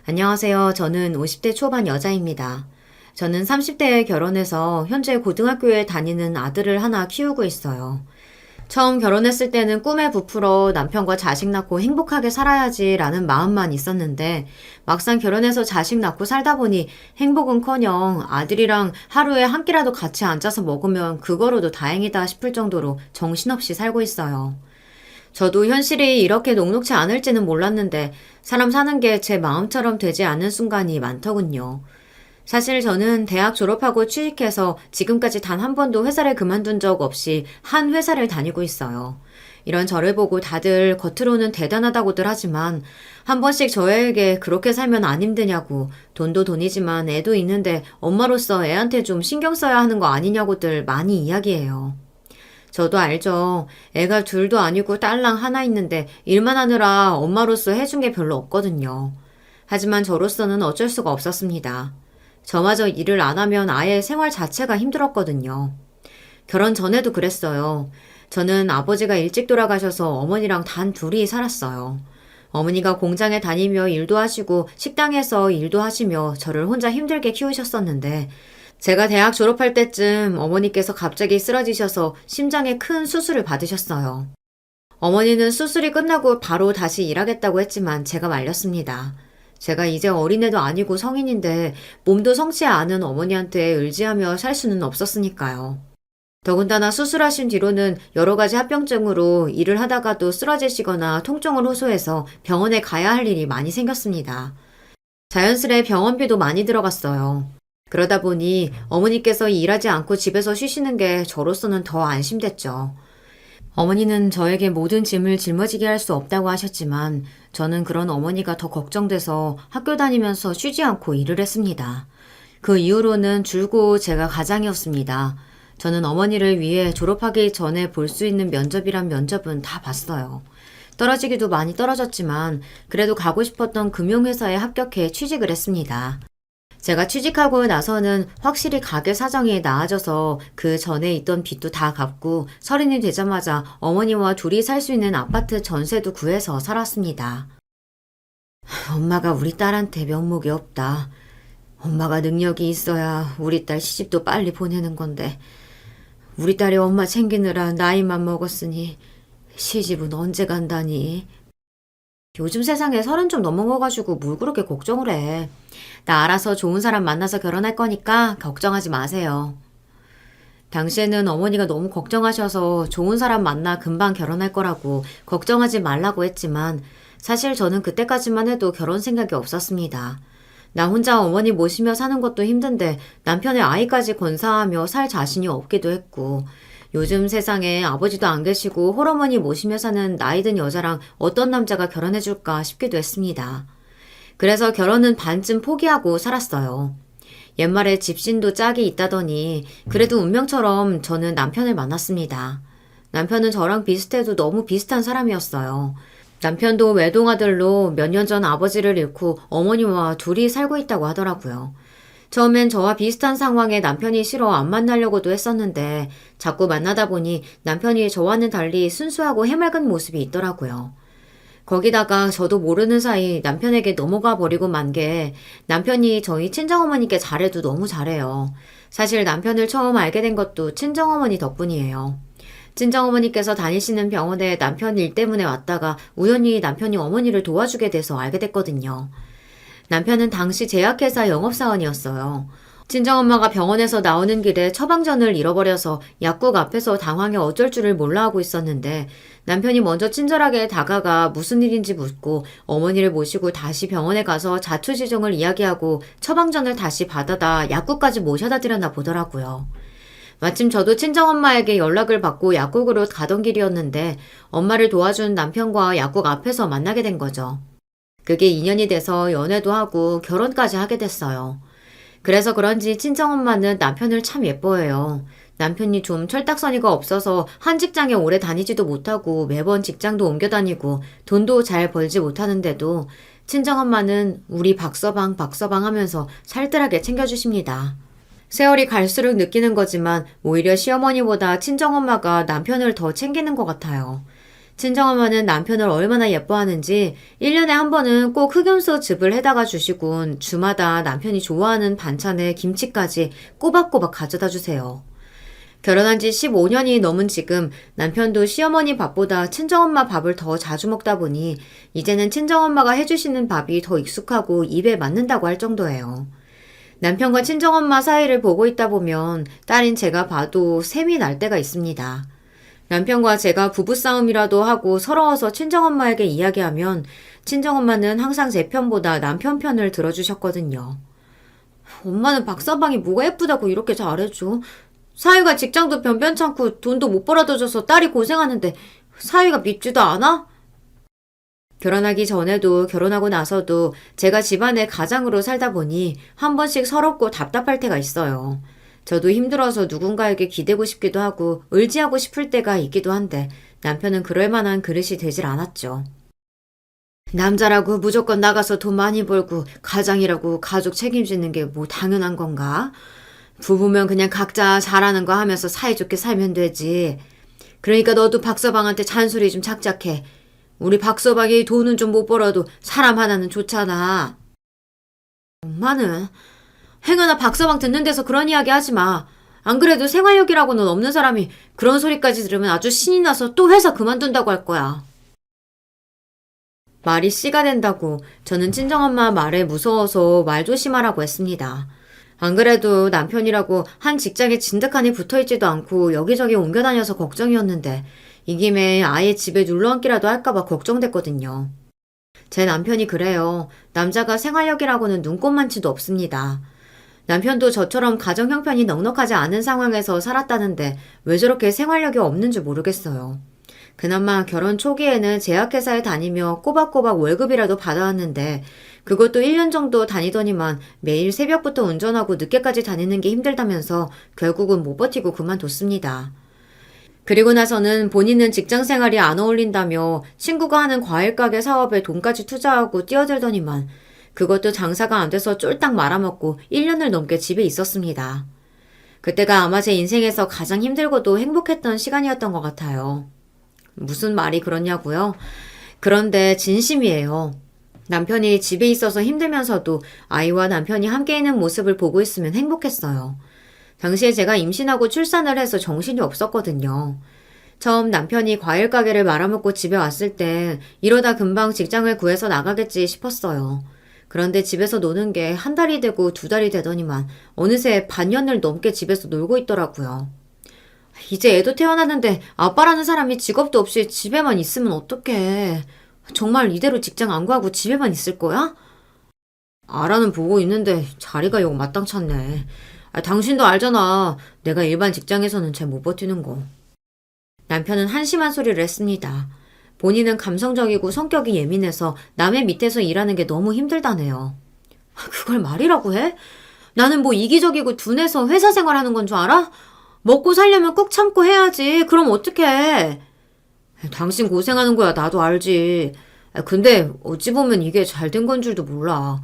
안녕하세요. 저는 50대 초반 여자입니다. 저는 30대에 결혼해서 현재 고등학교에 다니는 아들을 하나 키우고 있어요. 처음 결혼했을 때는 꿈에 부풀어 남편과 자식 낳고 행복하게 살아야지라는 마음만 있었는데 막상 결혼해서 자식 낳고 살다 보니 행복은커녕 아들이랑 하루에 한 끼라도 같이 앉아서 먹으면 그거로도 다행이다 싶을 정도로 정신없이 살고 있어요. 저도 현실이 이렇게 녹록지 않을지는 몰랐는데 사람 사는 게 제 마음처럼 되지 않는 순간이 많더군요. 사실 저는 대학 졸업하고 취직해서 지금까지 단 한 번도 회사를 그만둔 적 없이 한 회사를 다니고 있어요. 이런 저를 보고 다들 겉으로는 대단하다고들 하지만 한 번씩 저에게 그렇게 살면 안 힘드냐고, 돈도 돈이지만 애도 있는데 엄마로서 애한테 좀 신경 써야 하는 거 아니냐고들 많이 이야기해요. 저도 알죠. 애가 둘도 아니고 딸랑 하나 있는데 일만 하느라 엄마로서 해준 게 별로 없거든요. 하지만 저로서는 어쩔 수가 없었습니다. 저마저 일을 안 하면 아예 생활 자체가 힘들었거든요. 결혼 전에도 그랬어요. 저는 아버지가 일찍 돌아가셔서 어머니랑 단 둘이 살았어요. 어머니가 공장에 다니며 일도 하시고 식당에서 일도 하시며 저를 혼자 힘들게 키우셨었는데 제가 대학 졸업할 때쯤 어머니께서 갑자기 쓰러지셔서 심장에 큰 수술을 받으셨어요. 어머니는 수술이 끝나고 바로 다시 일하겠다고 했지만 제가 말렸습니다. 제가 이제 어린애도 아니고 성인인데 몸도 성치 않은 어머니한테 의지하며 살 수는 없었으니까요. 더군다나 수술하신 뒤로는 여러 가지 합병증으로 일을 하다가도 쓰러지시거나 통증을 호소해서 병원에 가야 할 일이 많이 생겼습니다. 자연스레 병원비도 많이 들어갔어요. 그러다 보니 어머니께서 일하지 않고 집에서 쉬시는 게 저로서는 더 안심됐죠. 어머니는 저에게 모든 짐을 짊어지게 할 수 없다고 하셨지만 저는 그런 어머니가 더 걱정돼서 학교 다니면서 쉬지 않고 일을 했습니다. 그 이후로는 줄곧 제가 가장이었습니다. 저는 어머니를 위해 졸업하기 전에 볼 수 있는 면접이란 면접은 다 봤어요. 떨어지기도 많이 떨어졌지만 그래도 가고 싶었던 금융회사에 합격해 취직을 했습니다. 제가 취직하고 나서는 확실히 가게 사정이 나아져서 그 전에 있던 빚도 다 갚고 서른이 되자마자 어머니와 둘이 살 수 있는 아파트 전세도 구해서 살았습니다. 엄마가 우리 딸한테 면목이 없다. 엄마가 능력이 있어야 우리 딸 시집도 빨리 보내는 건데 우리 딸이 엄마 챙기느라 나이만 먹었으니 시집은 언제 간다니. 요즘 세상에 서른 좀 넘어가가지고 뭘 그렇게 걱정을 해. 나 알아서 좋은 사람 만나서 결혼할 거니까 걱정하지 마세요. 당시에는 어머니가 너무 걱정하셔서 좋은 사람 만나 금방 결혼할 거라고 걱정하지 말라고 했지만 사실 저는 그때까지만 해도 결혼 생각이 없었습니다. 나 혼자 어머니 모시며 사는 것도 힘든데 남편의 아이까지 건사하며 살 자신이 없기도 했고 요즘 세상에 아버지도 안 계시고 홀어머니 모시며 사는 나이든 여자랑 어떤 남자가 결혼해줄까 싶기도 했습니다. 그래서 결혼은 반쯤 포기하고 살았어요. 옛말에 집신도 짝이 있다더니 그래도 운명처럼 저는 남편을 만났습니다. 남편은 저랑 비슷해도 너무 비슷한 사람이었어요. 남편도 외동아들로 몇 년 전 아버지를 잃고 어머니와 둘이 살고 있다고 하더라고요. 처음엔 저와 비슷한 상황에 남편이 싫어 안 만나려고도 했었는데 자꾸 만나다 보니 남편이 저와는 달리 순수하고 해맑은 모습이 있더라고요. 거기다가 저도 모르는 사이 남편에게 넘어가 버리고 만 게 남편이 저희 친정어머니께 잘해도 너무 잘해요. 사실 남편을 처음 알게 된 것도 친정어머니 덕분이에요. 친정어머니께서 다니시는 병원에 남편 일 때문에 왔다가 우연히 남편이 어머니를 도와주게 돼서 알게 됐거든요. 남편은 당시 제약회사 영업사원이었어요. 친정엄마가 병원에서 나오는 길에 처방전을 잃어버려서 약국 앞에서 당황해 어쩔 줄을 몰라 하고 있었는데 남편이 먼저 친절하게 다가가 무슨 일인지 묻고 어머니를 모시고 다시 병원에 가서 자초지종을 이야기하고 처방전을 다시 받아다 약국까지 모셔다 드렸나 보더라고요. 마침 저도 친정엄마에게 연락을 받고 약국으로 가던 길이었는데 엄마를 도와준 남편과 약국 앞에서 만나게 된 거죠. 그게 인연이 돼서 연애도 하고 결혼까지 하게 됐어요. 그래서 그런지 친정엄마는 남편을 참 예뻐해요. 남편이 좀 철딱서니가 없어서 한 직장에 오래 다니지도 못하고 매번 직장도 옮겨 다니고 돈도 잘 벌지 못하는데도 친정엄마는 우리 박서방 하면서 살뜰하게 챙겨주십니다. 세월이 갈수록 느끼는 거지만 오히려 시어머니보다 친정엄마가 남편을 더 챙기는 것 같아요. 친정엄마는 남편을 얼마나 예뻐하는지 1년에 한 번은 꼭 흑염소 즙을 해다가 주시곤 주마다 남편이 좋아하는 반찬에 김치까지 꼬박꼬박 가져다 주세요. 결혼한 지 15년이 넘은 지금 남편도 시어머니 밥보다 친정엄마 밥을 더 자주 먹다 보니 이제는 친정엄마가 해주시는 밥이 더 익숙하고 입에 맞는다고 할 정도예요. 남편과 친정엄마 사이를 보고 있다 보면 딸인 제가 봐도 샘이 날 때가 있습니다. 남편과 제가 부부싸움이라도 하고 서러워서 친정엄마에게 이야기하면 친정엄마는 항상 제 편보다 남편 편을 들어주셨거든요. 엄마는 박서방이 뭐가 예쁘다고 이렇게 잘해줘. 사위가 직장도 변변찮고 돈도 못 벌어다 줘서 딸이 고생하는데 사위가 밉지도 않아? 결혼하기 전에도 결혼하고 나서도 제가 집안의 가장으로 살다 보니 한 번씩 서럽고 답답할 때가 있어요. 저도 힘들어서 누군가에게 기대고 싶기도 하고 의지하고 싶을 때가 있기도 한데 남편은 그럴 만한 그릇이 되질 않았죠. 남자라고 무조건 나가서 돈 많이 벌고 가장이라고 가족 책임지는 게 뭐 당연한 건가? 부부면 그냥 각자 잘하는 거 하면서 사이좋게 살면 되지. 그러니까 너도 박서방한테 잔소리 좀 작작해. 우리 박서방이 돈은 좀 못 벌어도 사람 하나는 좋잖아. 엄마는 행여나 박서방 듣는 데서 그런 이야기 하지 마. 안 그래도 생활력이라고는 없는 사람이 그런 소리까지 들으면 아주 신이 나서 또 회사 그만둔다고 할 거야. 말이 씨가 된다고 저는 친정엄마 말에 무서워서 말 조심하라고 했습니다. 안 그래도 남편이라고 한 직장에 진득하니 붙어있지도 않고 여기저기 옮겨다녀서 걱정이었는데 이 김에 아예 집에 눌러앉기라도 할까봐 걱정됐거든요. 제 남편이 그래요. 남자가 생활력이라고는 눈꼽만치도 없습니다. 남편도 저처럼 가정 형편이 넉넉하지 않은 상황에서 살았다는데 왜 저렇게 생활력이 없는지 모르겠어요. 그나마 결혼 초기에는 제약회사에 다니며 꼬박꼬박 월급이라도 받아왔는데 그것도 1년 정도 다니더니만 매일 새벽부터 운전하고 늦게까지 다니는 게 힘들다면서 결국은 못 버티고 그만뒀습니다. 그리고 나서는 본인은 직장 생활이 안 어울린다며 친구가 하는 과일 가게 사업에 돈까지 투자하고 뛰어들더니만 그것도 장사가 안 돼서 쫄딱 말아먹고 1년을 넘게 집에 있었습니다. 그때가 아마 제 인생에서 가장 힘들고도 행복했던 시간이었던 것 같아요. 무슨 말이 그렇냐고요? 그런데 진심이에요. 남편이 집에 있어서 힘들면서도 아이와 남편이 함께 있는 모습을 보고 있으면 행복했어요. 당시에 제가 임신하고 출산을 해서 정신이 없었거든요. 처음 남편이 과일 가게를 말아먹고 집에 왔을 때 이러다 금방 직장을 구해서 나가겠지 싶었어요. 그런데 집에서 노는 게 한 달이 되고 두 달이 되더니만 어느새 반년을 넘게 집에서 놀고 있더라고요. 이제 애도 태어났는데 아빠라는 사람이 직업도 없이 집에만 있으면 어떡해. 정말 이대로 직장 안 구하고 집에만 있을 거야? 알아는 보고 있는데 자리가 영 마땅찮네. 당신도 알잖아. 내가 일반 직장에서는 잘 못 버티는 거. 남편은 한심한 소리를 했습니다. 본인은 감성적이고 성격이 예민해서 남의 밑에서 일하는 게 너무 힘들다네요. 그걸 말이라고 해? 나는 뭐 이기적이고 둔해서 회사 생활하는 건 줄 알아? 먹고 살려면 꾹 참고 해야지. 그럼 어떡해. 당신 고생하는 거야 나도 알지. 근데 어찌 보면 이게 잘 된 건 줄도 몰라.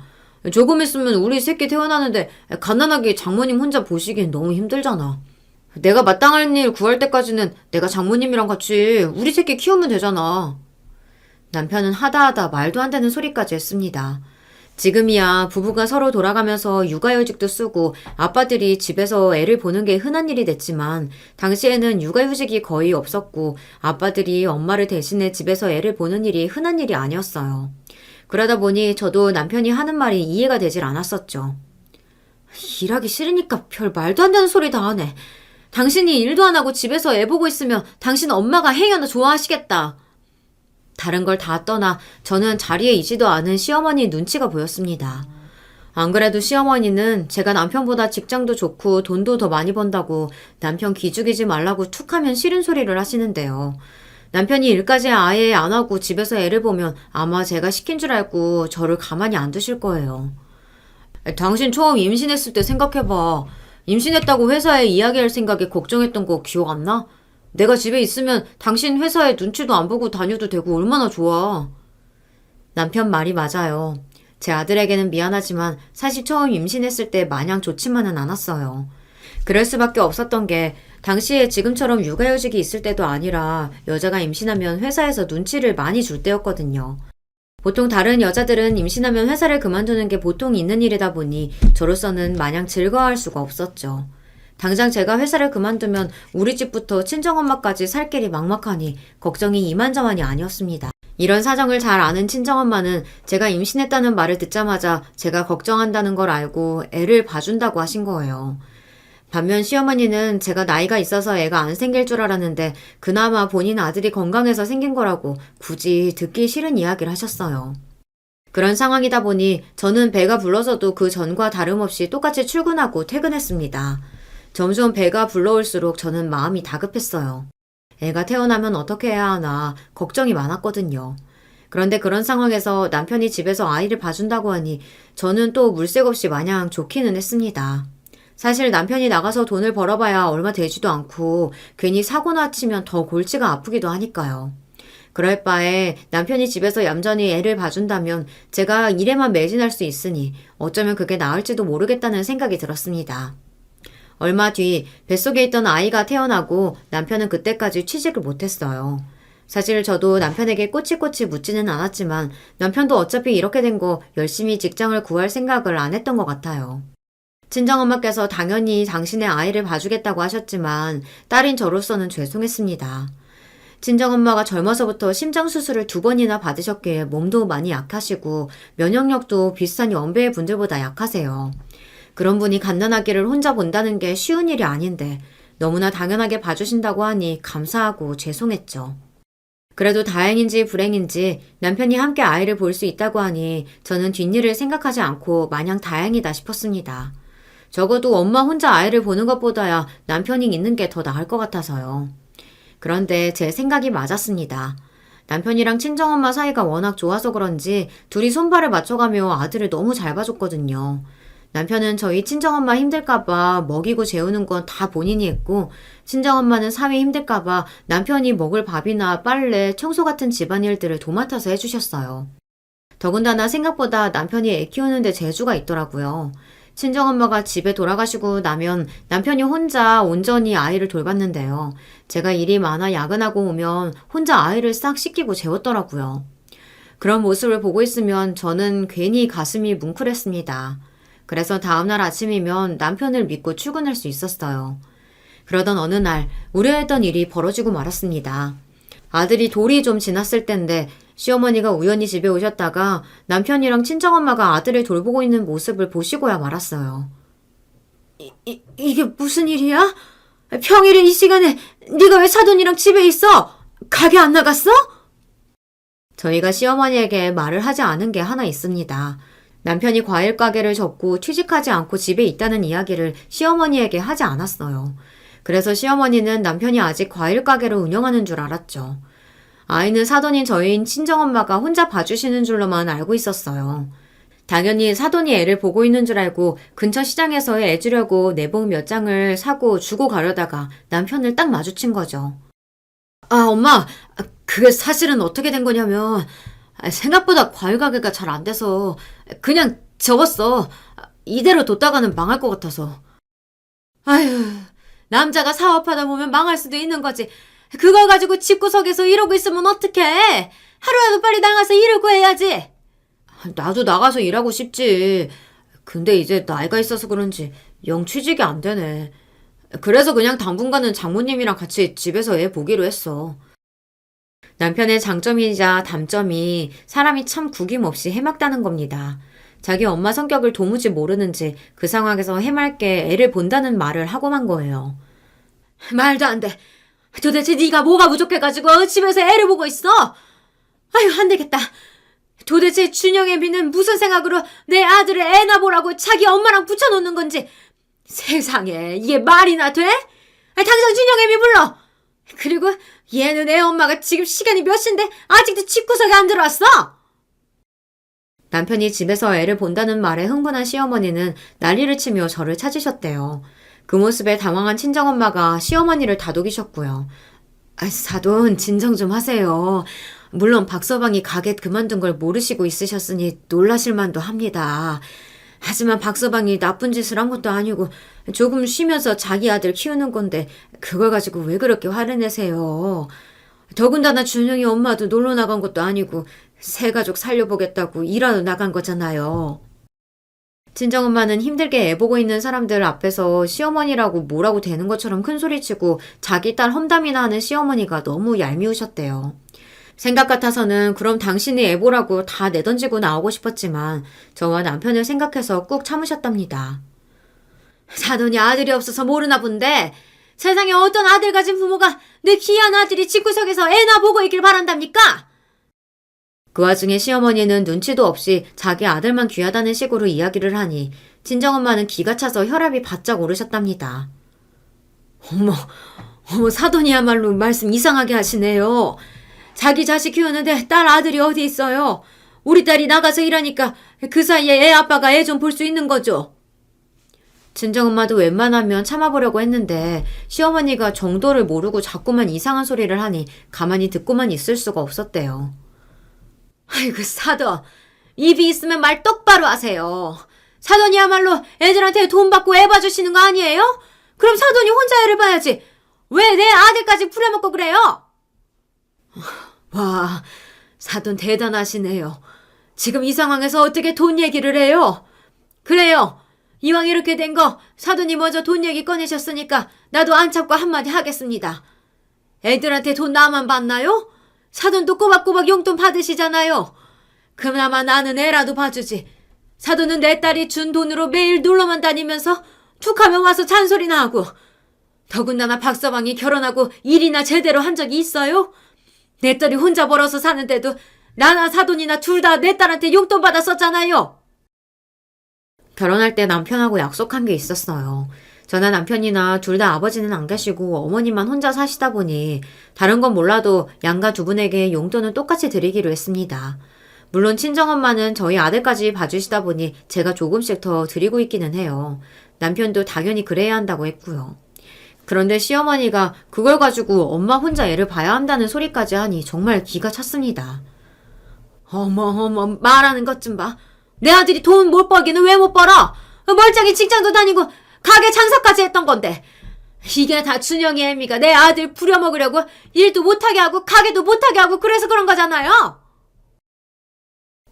조금 있으면 우리 새끼 태어나는데 갓난아기 장모님 혼자 보시기엔 너무 힘들잖아. 내가 마땅한 일 구할 때까지는 내가 장모님이랑 같이 우리 새끼 키우면 되잖아. 남편은 하다하다 말도 안 되는 소리까지 했습니다. 지금이야 부부가 서로 돌아가면서 육아휴직도 쓰고 아빠들이 집에서 애를 보는 게 흔한 일이 됐지만 당시에는 육아휴직이 거의 없었고 아빠들이 엄마를 대신해 집에서 애를 보는 일이 흔한 일이 아니었어요. 그러다 보니 저도 남편이 하는 말이 이해가 되질 않았었죠. 일하기 싫으니까 별 말도 안 되는 소리 다 하네. 당신이 일도 안 하고 집에서 애 보고 있으면 당신 엄마가 행여나 좋아하시겠다. 다른 걸 다 떠나 저는 자리에 있지도 않은 시어머니 눈치가 보였습니다. 안 그래도 시어머니는 제가 남편보다 직장도 좋고 돈도 더 많이 번다고 남편 기죽이지 말라고 툭하면 싫은 소리를 하시는데요. 남편이 일까지 아예 안 하고 집에서 애를 보면 아마 제가 시킨 줄 알고 저를 가만히 안 두실 거예요. 당신 처음 임신했을 때 생각해봐. 임신했다고 회사에 이야기할 생각에 걱정했던 거 기억 안 나? 내가 집에 있으면 당신 회사에 눈치도 안 보고 다녀도 되고 얼마나 좋아. 남편 말이 맞아요. 제 아들에게는 미안하지만 사실 처음 임신했을 때 마냥 좋지만은 않았어요. 그럴 수밖에 없었던 게 당시에 지금처럼 육아휴직이 있을 때도 아니라 여자가 임신하면 회사에서 눈치를 많이 줄 때였거든요. 보통 다른 여자들은 임신하면 회사를 그만두는 게 보통 있는 일이다 보니 저로서는 마냥 즐거워할 수가 없었죠. 당장 제가 회사를 그만두면 우리 집부터 친정엄마까지 살 길이 막막하니 걱정이 이만저만이 아니었습니다. 이런 사정을 잘 아는 친정엄마는 제가 임신했다는 말을 듣자마자 제가 걱정한다는 걸 알고 애를 봐준다고 하신 거예요. 반면 시어머니는 제가 나이가 있어서 애가 안 생길 줄 알았는데 그나마 본인 아들이 건강해서 생긴 거라고 굳이 듣기 싫은 이야기를 하셨어요. 그런 상황이다 보니 저는 배가 불러서도 그 전과 다름없이 똑같이 출근하고 퇴근했습니다. 점점 배가 불러올수록 저는 마음이 다급했어요. 애가 태어나면 어떻게 해야 하나 걱정이 많았거든요. 그런데 그런 상황에서 남편이 집에서 아이를 봐준다고 하니 저는 또 물색 없이 마냥 좋기는 했습니다. 사실 남편이 나가서 돈을 벌어봐야 얼마 되지도 않고 괜히 사고나 치면 더 골치가 아프기도 하니까요. 그럴 바에 남편이 집에서 얌전히 애를 봐준다면 제가 일에만 매진할 수 있으니 어쩌면 그게 나을지도 모르겠다는 생각이 들었습니다. 얼마 뒤 뱃속에 있던 아이가 태어나고 남편은 그때까지 취직을 못했어요. 사실 저도 남편에게 꼬치꼬치 묻지는 않았지만 남편도 어차피 이렇게 된 거 열심히 직장을 구할 생각을 안 했던 것 같아요. 친정엄마께서 당연히 당신의 아이를 봐주겠다고 하셨지만 딸인 저로서는 죄송했습니다. 친정엄마가 젊어서부터 심장수술을 2번이나 받으셨기에 몸도 많이 약하시고 면역력도 비슷한 연배의 분들보다 약하세요. 그런 분이 갓난아기를 혼자 본다는 게 쉬운 일이 아닌데 너무나 당연하게 봐주신다고 하니 감사하고 죄송했죠. 그래도 다행인지 불행인지 남편이 함께 아이를 볼 수 있다고 하니 저는 뒷일을 생각하지 않고 마냥 다행이다 싶었습니다. 적어도 엄마 혼자 아이를 보는 것보다야 남편이 있는 게 더 나을 것 같아서요. 그런데 제 생각이 맞았습니다. 남편이랑 친정엄마 사이가 워낙 좋아서 그런지 둘이 손발을 맞춰가며 아들을 너무 잘 봐줬거든요. 남편은 저희 친정엄마 힘들까봐 먹이고 재우는 건 다 본인이 했고 친정엄마는 사위 힘들까봐 남편이 먹을 밥이나 빨래, 청소 같은 집안일들을 도맡아서 해주셨어요. 더군다나 생각보다 남편이 애 키우는데 재주가 있더라고요. 친정엄마가 집에 돌아가시고 나면 남편이 혼자 온전히 아이를 돌봤는데요. 제가 일이 많아 야근하고 오면 혼자 아이를 싹 씻기고 재웠더라고요. 그런 모습을 보고 있으면 저는 괜히 가슴이 뭉클했습니다. 그래서 다음날 아침이면 남편을 믿고 출근할 수 있었어요. 그러던 어느 날 우려했던 일이 벌어지고 말았습니다. 아들이 돌이 좀 지났을 때인데 시어머니가 우연히 집에 오셨다가 남편이랑 친정엄마가 아들을 돌보고 있는 모습을 보시고야 말았어요. 이게 무슨 일이야? 평일에 이 시간에 네가 왜 사돈이랑 집에 있어? 가게 안 나갔어? 저희가 시어머니에게 말을 하지 않은 게 하나 있습니다. 남편이 과일 가게를 접고 취직하지 않고 집에 있다는 이야기를 시어머니에게 하지 않았어요. 그래서 시어머니는 남편이 아직 과일 가게를 운영하는 줄 알았죠. 아이는 사돈인 저희인 친정엄마가 혼자 봐주시는 줄로만 알고 있었어요. 당연히 사돈이 애를 보고 있는 줄 알고 근처 시장에서 애 주려고 내복 몇 장을 사고 주고 가려다가 남편을 딱 마주친 거죠. 아, 엄마, 그게 사실은 어떻게 된 거냐면 생각보다 과일 가게가 잘 안 돼서 그냥 접었어. 이대로 뒀다가는 망할 것 같아서. 아휴, 남자가 사업하다 보면 망할 수도 있는 거지. 그걸 가지고 집구석에서 이러고 있으면 어떡해? 하루라도 빨리 나가서 일을 구해야지. 나도 나가서 일하고 싶지. 근데 이제 나이가 있어서 그런지 영 취직이 안 되네. 그래서 그냥 당분간은 장모님이랑 같이 집에서 애 보기로 했어. 남편의 장점이자 단점이 사람이 참 구김없이 해맑다는 겁니다. 자기 엄마 성격을 도무지 모르는지 그 상황에서 해맑게 애를 본다는 말을 하고만 거예요. 말도 안 돼. 도대체 네가 뭐가 부족해가지고 집에서 애를 보고 있어? 아유, 안 되겠다. 도대체 준영의 미는 무슨 생각으로 내 아들을 애나 보라고 자기 엄마랑 붙여놓는 건지. 세상에, 이게 말이나 돼? 당장 준영의 미 불러. 그리고 얘는 애 엄마가 지금 시간이 몇 시인데 아직도 집구석에 안 들어왔어? 남편이 집에서 애를 본다는 말에 흥분한 시어머니는 난리를 치며 저를 찾으셨대요. 그 모습에 당황한 친정엄마가 시어머니를 다독이셨고요. 사돈, 진정 좀 하세요. 물론 박서방이 가게 그만둔 걸 모르시고 있으셨으니 놀라실 만도 합니다. 하지만 박서방이 나쁜 짓을 한 것도 아니고 조금 쉬면서 자기 아들 키우는 건데 그걸 가지고 왜 그렇게 화를 내세요? 더군다나 준영이 엄마도 놀러 나간 것도 아니고 새 가족 살려보겠다고 일하러 나간 거잖아요. 친정엄마는 힘들게 애보고 있는 사람들 앞에서 시어머니라고 뭐라고 되는 것처럼 큰소리치고 자기 딸 험담이나 하는 시어머니가 너무 얄미우셨대요. 생각 같아서는 그럼 당신이 애보라고 다 내던지고 나오고 싶었지만 저와 남편을 생각해서 꾹 참으셨답니다. 사돈이 아들이 없어서 모르나 본데 세상에 어떤 아들 가진 부모가 내 귀한 아들이 집구석에서 애나 보고 있길 바란답니까? 그 와중에 시어머니는 눈치도 없이 자기 아들만 귀하다는 식으로 이야기를 하니 친정엄마는 기가 차서 혈압이 바짝 오르셨답니다. 어머, 사돈이야말로 말씀 이상하게 하시네요. 자기 자식 키우는데 딸 아들이 어디 있어요? 우리 딸이 나가서 일하니까 그 사이에 애 아빠가 애 좀 볼 수 있는 거죠. 친정엄마도 웬만하면 참아보려고 했는데 시어머니가 정도를 모르고 자꾸만 이상한 소리를 하니 가만히 듣고만 있을 수가 없었대요. 아이고 사돈, 입이 있으면 말 똑바로 하세요. 사돈이야말로 애들한테 돈 받고 애 봐주시는 거 아니에요? 그럼 사돈이 혼자 애를 봐야지. 왜 내 아들까지 부려먹고 그래요? 와, 사돈 대단하시네요. 지금 이 상황에서 어떻게 돈 얘기를 해요? 그래요. 이왕 이렇게 된 거 사돈이 먼저 돈 얘기 꺼내셨으니까 나도 안 참고 한마디 하겠습니다. 애들한테 돈 나만 받나요? 사돈도 꼬박꼬박 용돈 받으시잖아요. 그나마 나는 애라도 봐주지. 사돈은 내 딸이 준 돈으로 매일 놀러만 다니면서 툭하면 와서 잔소리나 하고. 더군다나 박서방이 결혼하고 일이나 제대로 한 적이 있어요? 내 딸이 혼자 벌어서 사는데도 나나 사돈이나 둘 다 내 딸한테 용돈 받았었잖아요. 결혼할 때 남편하고 약속한 게 있었어요. 저나 남편이나 둘 다 아버지는 안 계시고 어머니만 혼자 사시다 보니 다른 건 몰라도 양가 두 분에게 용돈은 똑같이 드리기로 했습니다. 물론 친정엄마는 저희 아들까지 봐주시다 보니 제가 조금씩 더 드리고 있기는 해요. 남편도 당연히 그래야 한다고 했고요. 그런데 시어머니가 그걸 가지고 엄마 혼자 애를 봐야 한다는 소리까지 하니 정말 기가 찼습니다. 어머 말하는 것 좀 봐. 내 아들이 돈 못 벌기는 왜 못 벌어? 멀쩡히 직장도 다니고 가게 장사까지 했던 건데 이게 다 준영이 애미가 내 아들 부려먹으려고 일도 못하게 하고 가게도 못하게 하고 그래서 그런 거잖아요.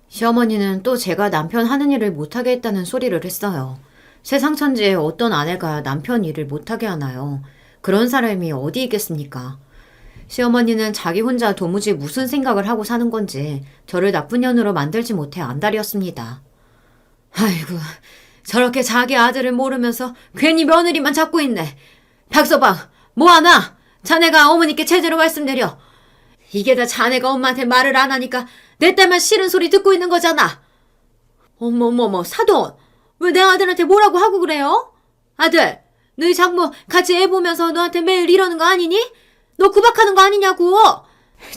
시어머니는 또 제가 남편 하는 일을 못하게 했다는 소리를 했어요. 세상 천지에 어떤 아내가 남편 일을 못하게 하나요? 그런 사람이 어디 있겠습니까? 시어머니는 자기 혼자 도무지 무슨 생각을 하고 사는 건지 저를 나쁜 년으로 만들지 못해 안달이었습니다. 아이고, 저렇게 자기 아들을 모르면서 괜히 며느리만 잡고 있네. 박서방, 뭐하나? 자네가 어머니께 제대로 말씀드려. 이게 다 자네가 엄마한테 말을 안 하니까 내 딸만 싫은 소리 듣고 있는 거잖아. 어머머머, 사돈. 왜 내 아들한테 뭐라고 하고 그래요? 아들, 너희 장모 같이 애 보면서 너한테 매일 이러는 거 아니니? 너 구박하는 거 아니냐고.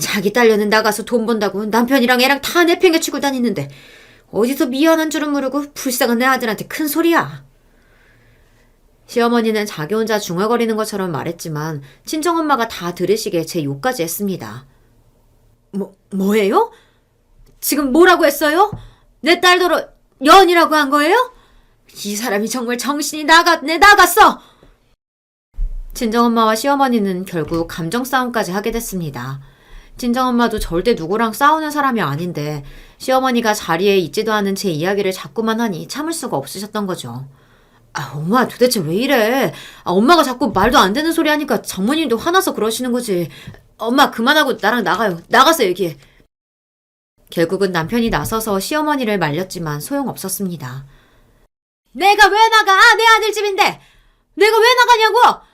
자기 딸려는 나가서 돈 번다고 남편이랑 애랑 다 내팽개치고 다니는데 어디서 미안한 줄은 모르고 불쌍한 내 아들한테 큰 소리야. 시어머니는 자기 혼자 중얼거리는 것처럼 말했지만 친정엄마가 다 들으시게 제 욕까지 했습니다. 뭐예요? 지금 뭐라고 했어요? 내 딸더러 연이라고 한 거예요? 이 사람이 정말 정신이 나갔어! 친정엄마와 시어머니는 결국 감정 싸움까지 하게 됐습니다. 친정엄마도 절대 누구랑 싸우는 사람이 아닌데 시어머니가 자리에 있지도 않은 제 이야기를 자꾸만 하니 참을 수가 없으셨던 거죠. 엄마 도대체 왜 이래? 엄마가 자꾸 말도 안 되는 소리 하니까 장모님도 화나서 그러시는 거지. 엄마 그만하고 나랑 나가요. 나가서 얘기해. 결국은 남편이 나서서 시어머니를 말렸지만 소용없었습니다. 내가 왜 나가? 내 아들 집인데. 내가 왜 나가냐고?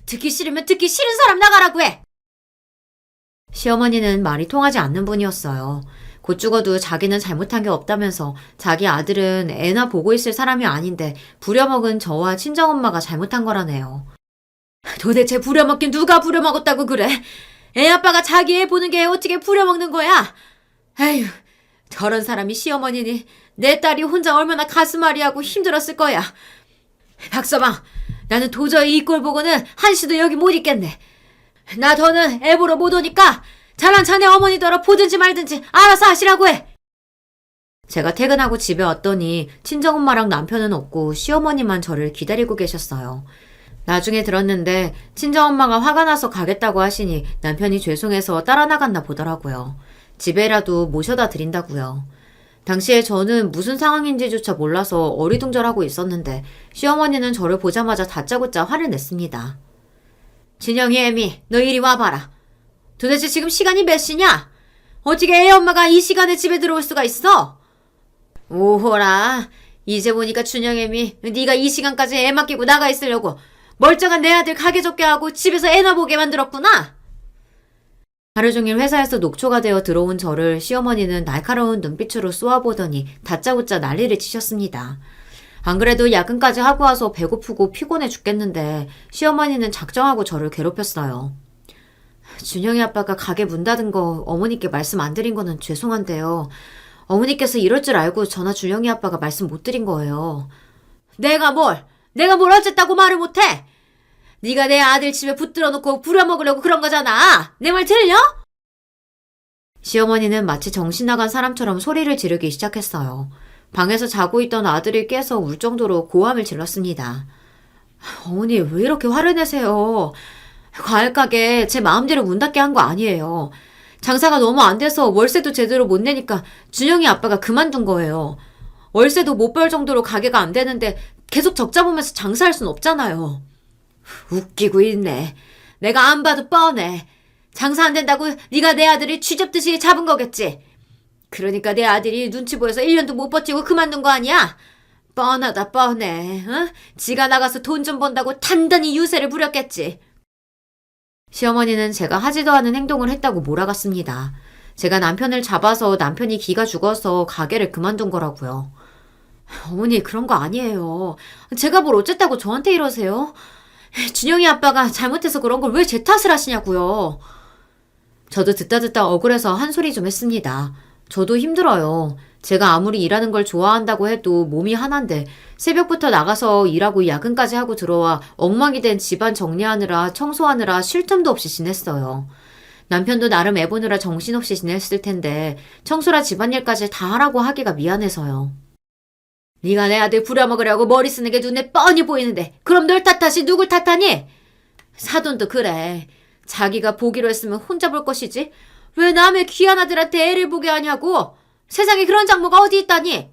듣기 싫으면 듣기 싫은 사람 나가라고 해. 시어머니는 말이 통하지 않는 분이었어요. 곧 죽어도 자기는 잘못한 게 없다면서 자기 아들은 애나 보고 있을 사람이 아닌데 부려먹은 저와 친정엄마가 잘못한 거라네요. 도대체 부려먹긴 누가 부려먹었다고 그래? 애 아빠가 자기 애 보는 게 어떻게 부려먹는 거야? 아휴, 저런 사람이 시어머니니 내 딸이 혼자 얼마나 가슴앓이하고 힘들었을 거야. 박서방, 나는 도저히 이 꼴 보고는 한시도 여기 못 있겠네. 나 더는 애 보러 못 오니까 잘난 자네 어머니더러 보든지 말든지 알아서 하시라고 해. 제가 퇴근하고 집에 왔더니 친정엄마랑 남편은 없고 시어머니만 저를 기다리고 계셨어요. 나중에 들었는데 친정엄마가 화가 나서 가겠다고 하시니 남편이 죄송해서 따라 나갔나 보더라고요. 집에라도 모셔다 드린다고요. 당시에 저는 무슨 상황인지조차 몰라서 어리둥절하고 있었는데 시어머니는 저를 보자마자 다짜고짜 화를 냈습니다. 진영이 애미, 너 이리 와봐라. 도대체 지금 시간이 몇 시냐? 어떻게 애 엄마가 이 시간에 집에 들어올 수가 있어? 오호라, 이제 보니까 준영애미 네가 이 시간까지 애 맡기고 나가 있으려고 멀쩡한 내 아들 가게 접게 하고 집에서 애나 보게 만들었구나. 하루 종일 회사에서 녹초가 되어 들어온 저를 시어머니는 날카로운 눈빛으로 쏘아보더니 다짜고짜 난리를 치셨습니다. 안 그래도 야근까지 하고 와서 배고프고 피곤해 죽겠는데 시어머니는 작정하고 저를 괴롭혔어요. 준영이 아빠가 가게 문 닫은 거 어머니께 말씀 안 드린 거는 죄송한데요. 어머니께서 이럴 줄 알고 전화 준영이 아빠가 말씀 못 드린 거예요. 내가 뭘 어쨌다고 말을 못해? 네가 내 아들 집에 붙들어 놓고 부려먹으려고 그런 거잖아. 내 말 들려? 시어머니는 마치 정신 나간 사람처럼 소리를 지르기 시작했어요. 방에서 자고 있던 아들이 깨서 울 정도로 고함을 질렀습니다. 어머니 왜 이렇게 화를 내세요? 과일가게 제 마음대로 문 닫게 한 거 아니에요. 장사가 너무 안 돼서 월세도 제대로 못 내니까 준영이 아빠가 그만둔 거예요. 월세도 못 벌 정도로 가게가 안 되는데 계속 적자 보면서 장사할 순 없잖아요. 웃기고 있네. 내가 안 봐도 뻔해. 장사 안 된다고 네가 내 아들을 쥐잡듯이 잡은 거겠지. 그러니까 내 아들이 눈치 보여서 1년도 못 버티고 그만둔 거 아니야? 뻔하다 뻔해. 어? 지가 나가서 돈 좀 번다고 단단히 유세를 부렸겠지. 시어머니는 제가 하지도 않은 행동을 했다고 몰아갔습니다. 제가 남편을 잡아서 남편이 기가 죽어서 가게를 그만둔 거라고요. 어머니 그런 거 아니에요. 제가 뭘 어쨌다고 저한테 이러세요? 준영이 아빠가 잘못해서 그런 걸 왜 제 탓을 하시냐고요. 저도 듣다 억울해서 한 소리 좀 했습니다. 저도 힘들어요. 제가 아무리 일하는 걸 좋아한다고 해도 몸이 하나인데 새벽부터 나가서 일하고 야근까지 하고 들어와 엉망이 된 집안 정리하느라 청소하느라 쉴 틈도 없이 지냈어요. 남편도 나름 애보느라 정신없이 지냈을 텐데 청소라 집안일까지 다 하라고 하기가 미안해서요. 네가 내 아들 부려먹으려고 머리 쓰는 게 눈에 뻔히 보이는데 그럼 널 탓하시 누굴 탓하니? 사돈도 그래. 자기가 보기로 했으면 혼자 볼 것이지 왜 남의 귀한 아들한테 애를 보게 하냐고. 세상에 그런 장모가 어디 있다니.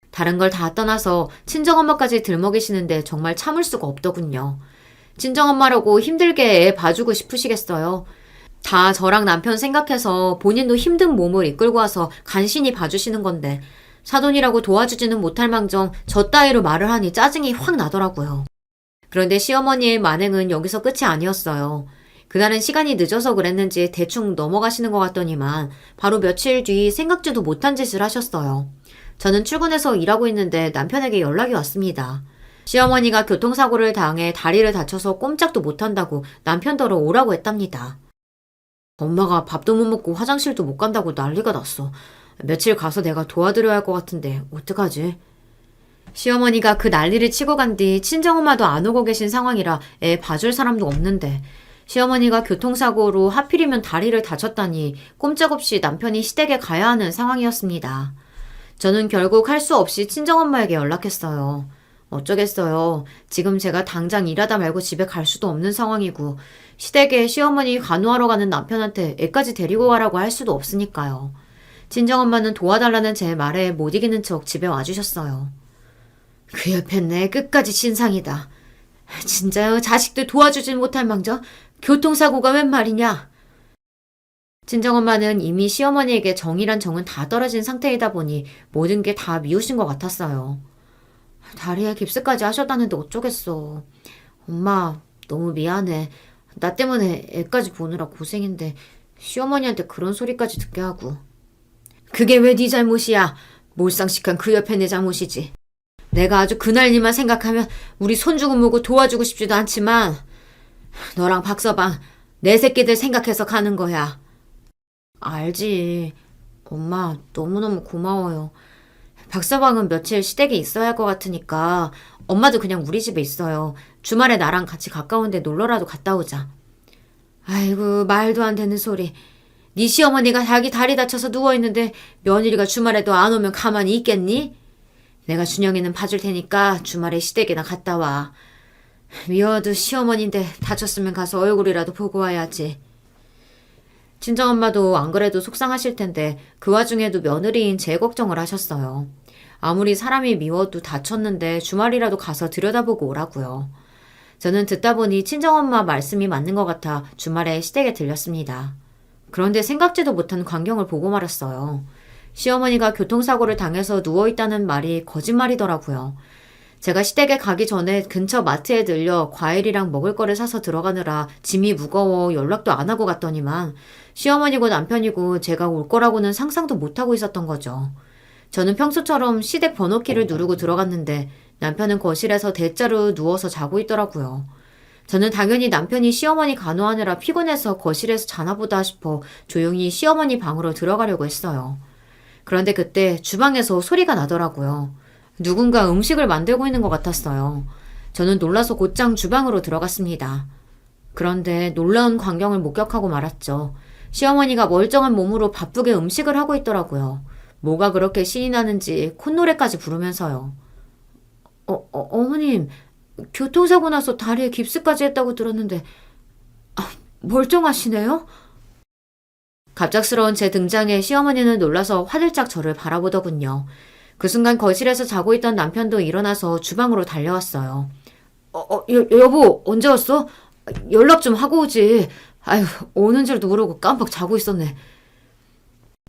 다른 걸 다 떠나서 친정엄마까지 들먹이시는데 정말 참을 수가 없더군요. 친정엄마라고 힘들게 애 봐주고 싶으시겠어요. 다 저랑 남편 생각해서 본인도 힘든 몸을 이끌고 와서 간신히 봐주시는 건데 사돈이라고 도와주지는 못할 망정 저 따위로 말을 하니 짜증이 확 나더라고요. 그런데 시어머니의 만행은 여기서 끝이 아니었어요. 그날은 시간이 늦어서 그랬는지 대충 넘어가시는 것 같더니만 바로 며칠 뒤 생각지도 못한 짓을 하셨어요. 저는 출근해서 일하고 있는데 남편에게 연락이 왔습니다. 시어머니가 교통사고를 당해 다리를 다쳐서 꼼짝도 못한다고 남편더러 오라고 했답니다. 엄마가 밥도 못 먹고 화장실도 못 간다고 난리가 났어. 며칠 가서 내가 도와드려야 할 것 같은데 어떡하지? 시어머니가 그 난리를 치고 간 뒤 친정엄마도 안 오고 계신 상황이라 애 봐줄 사람도 없는데 시어머니가 교통사고로 하필이면 다리를 다쳤다니 꼼짝없이 남편이 시댁에 가야 하는 상황이었습니다. 저는 결국 할 수 없이 친정엄마에게 연락했어요. 어쩌겠어요. 지금 제가 당장 일하다 말고 집에 갈 수도 없는 상황이고 시댁에 시어머니 간호하러 가는 남편한테 애까지 데리고 가라고 할 수도 없으니까요. 친정엄마는 도와달라는 제 말에 못 이기는 척 집에 와주셨어요. 그 옆에 내 끝까지 신상이다. 진짜요? 자식들 도와주진 못할 망정 교통사고가 웬 말이냐? 친정엄마는 이미 시어머니에게 정이란 정은 다 떨어진 상태이다 보니 모든 게 다 미우신 것 같았어요. 다리에 깁스까지 하셨다는데 어쩌겠어. 엄마 너무 미안해. 나 때문에 애까지 보느라 고생인데 시어머니한테 그런 소리까지 듣게 하고. 그게 왜 네 잘못이야. 몰상식한 그 옆에 내 잘못이지. 내가 아주 그날 일만 생각하면 우리 손주고 뭐고 도와주고 싶지도 않지만 너랑 박서방 내 새끼들 생각해서 가는 거야. 알지. 엄마 너무너무 고마워요. 박서방은 며칠 시댁에 있어야 할 것 같으니까 엄마도 그냥 우리 집에 있어요. 주말에 나랑 같이 가까운 데 놀러라도 갔다 오자. 아이고 말도 안 되는 소리. 네 시어머니가 자기 다리 다쳐서 누워있는데 며느리가 주말에도 안 오면 가만히 있겠니? 내가 준영이는 봐줄 테니까 주말에 시댁이나 갔다 와. 미워도 시어머니인데 다쳤으면 가서 얼굴이라도 보고 와야지. 친정엄마도 안 그래도 속상하실 텐데 그 와중에도 며느리인 제 걱정을 하셨어요. 아무리 사람이 미워도 다쳤는데 주말이라도 가서 들여다보고 오라고요. 저는 듣다 보니 친정엄마 말씀이 맞는 것 같아 주말에 시댁에 들렸습니다. 그런데 생각지도 못한 광경을 보고 말았어요. 시어머니가 교통사고를 당해서 누워있다는 말이 거짓말이더라고요. 제가 시댁에 가기 전에 근처 마트에 들려 과일이랑 먹을 거를 사서 들어가느라 짐이 무거워 연락도 안 하고 갔더니만 시어머니고 남편이고 제가 올 거라고는 상상도 못하고 있었던 거죠. 저는 평소처럼 시댁 번호키를 누르고 들어갔는데 남편은 거실에서 대자로 누워서 자고 있더라고요. 저는 당연히 남편이 시어머니 간호하느라 피곤해서 거실에서 자나 보다 싶어 조용히 시어머니 방으로 들어가려고 했어요. 그런데 그때 주방에서 소리가 나더라고요. 누군가 음식을 만들고 있는 것 같았어요. 저는 놀라서 곧장 주방으로 들어갔습니다. 그런데 놀라운 광경을 목격하고 말았죠. 시어머니가 멀쩡한 몸으로 바쁘게 음식을 하고 있더라고요. 뭐가 그렇게 신이 나는지 콧노래까지 부르면서요. 어머님, 교통사고 나서 다리에 깁스까지 했다고 들었는데 멀쩡하시네요? 갑작스러운 제 등장에 시어머니는 놀라서 화들짝 저를 바라보더군요. 그 순간 거실에서 자고 있던 남편도 일어나서 주방으로 달려왔어요. 여보, 언제 왔어? 연락 좀 하고 오지. 아휴, 오는 줄도 모르고 깜빡 자고 있었네.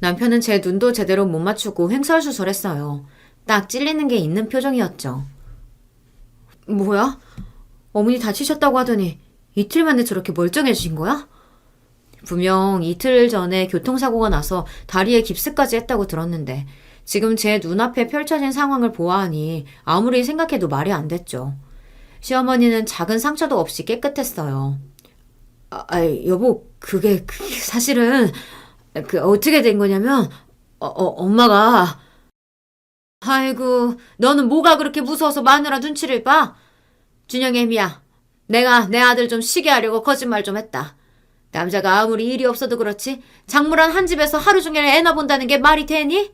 남편은 제 눈도 제대로 못 맞추고 횡설수설했어요. 딱 찔리는 게 있는 표정이었죠. 뭐야? 어머니 다치셨다고 하더니 이틀 만에 저렇게 멀쩡해지신 거야? 분명 이틀 전에 교통사고가 나서 다리에 깁스까지 했다고 들었는데 지금 제 눈앞에 펼쳐진 상황을 보아하니 아무리 생각해도 말이 안 됐죠. 시어머니는 작은 상처도 없이 깨끗했어요. 여보, 그게 사실은 어떻게 된 거냐면 엄마가 아이고, 너는 뭐가 그렇게 무서워서 마누라 눈치를 봐? 준영이 애미야, 내가 내 아들 좀 쉬게 하려고 거짓말 좀 했다. 남자가 아무리 일이 없어도 그렇지 장물한 한 집에서 하루 종일 애나 본다는 게 말이 되니?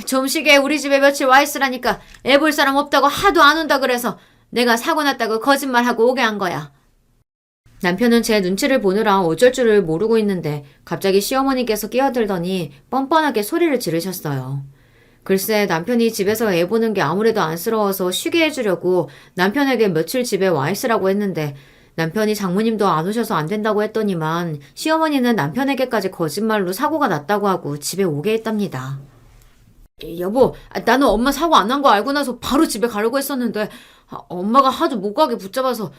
좀 쉬게 우리 집에 며칠 와 있으라니까 애 볼 사람 없다고 하도 안 온다 그래서 내가 사고 났다고 거짓말하고 오게 한 거야. 남편은 제 눈치를 보느라 어쩔 줄을 모르고 있는데 갑자기 시어머니께서 끼어들더니 뻔뻔하게 소리를 지르셨어요. 글쎄 남편이 집에서 애 보는 게 아무래도 안쓰러워서 쉬게 해주려고 남편에게 며칠 집에 와 있으라고 했는데 남편이 장모님도 안 오셔서 안 된다고 했더니만 시어머니는 남편에게까지 거짓말로 사고가 났다고 하고 집에 오게 했답니다. 여보, 나는 엄마 사고 안 난 거 알고 나서 바로 집에 가려고 했었는데 엄마가 하도 못 가게 붙잡아서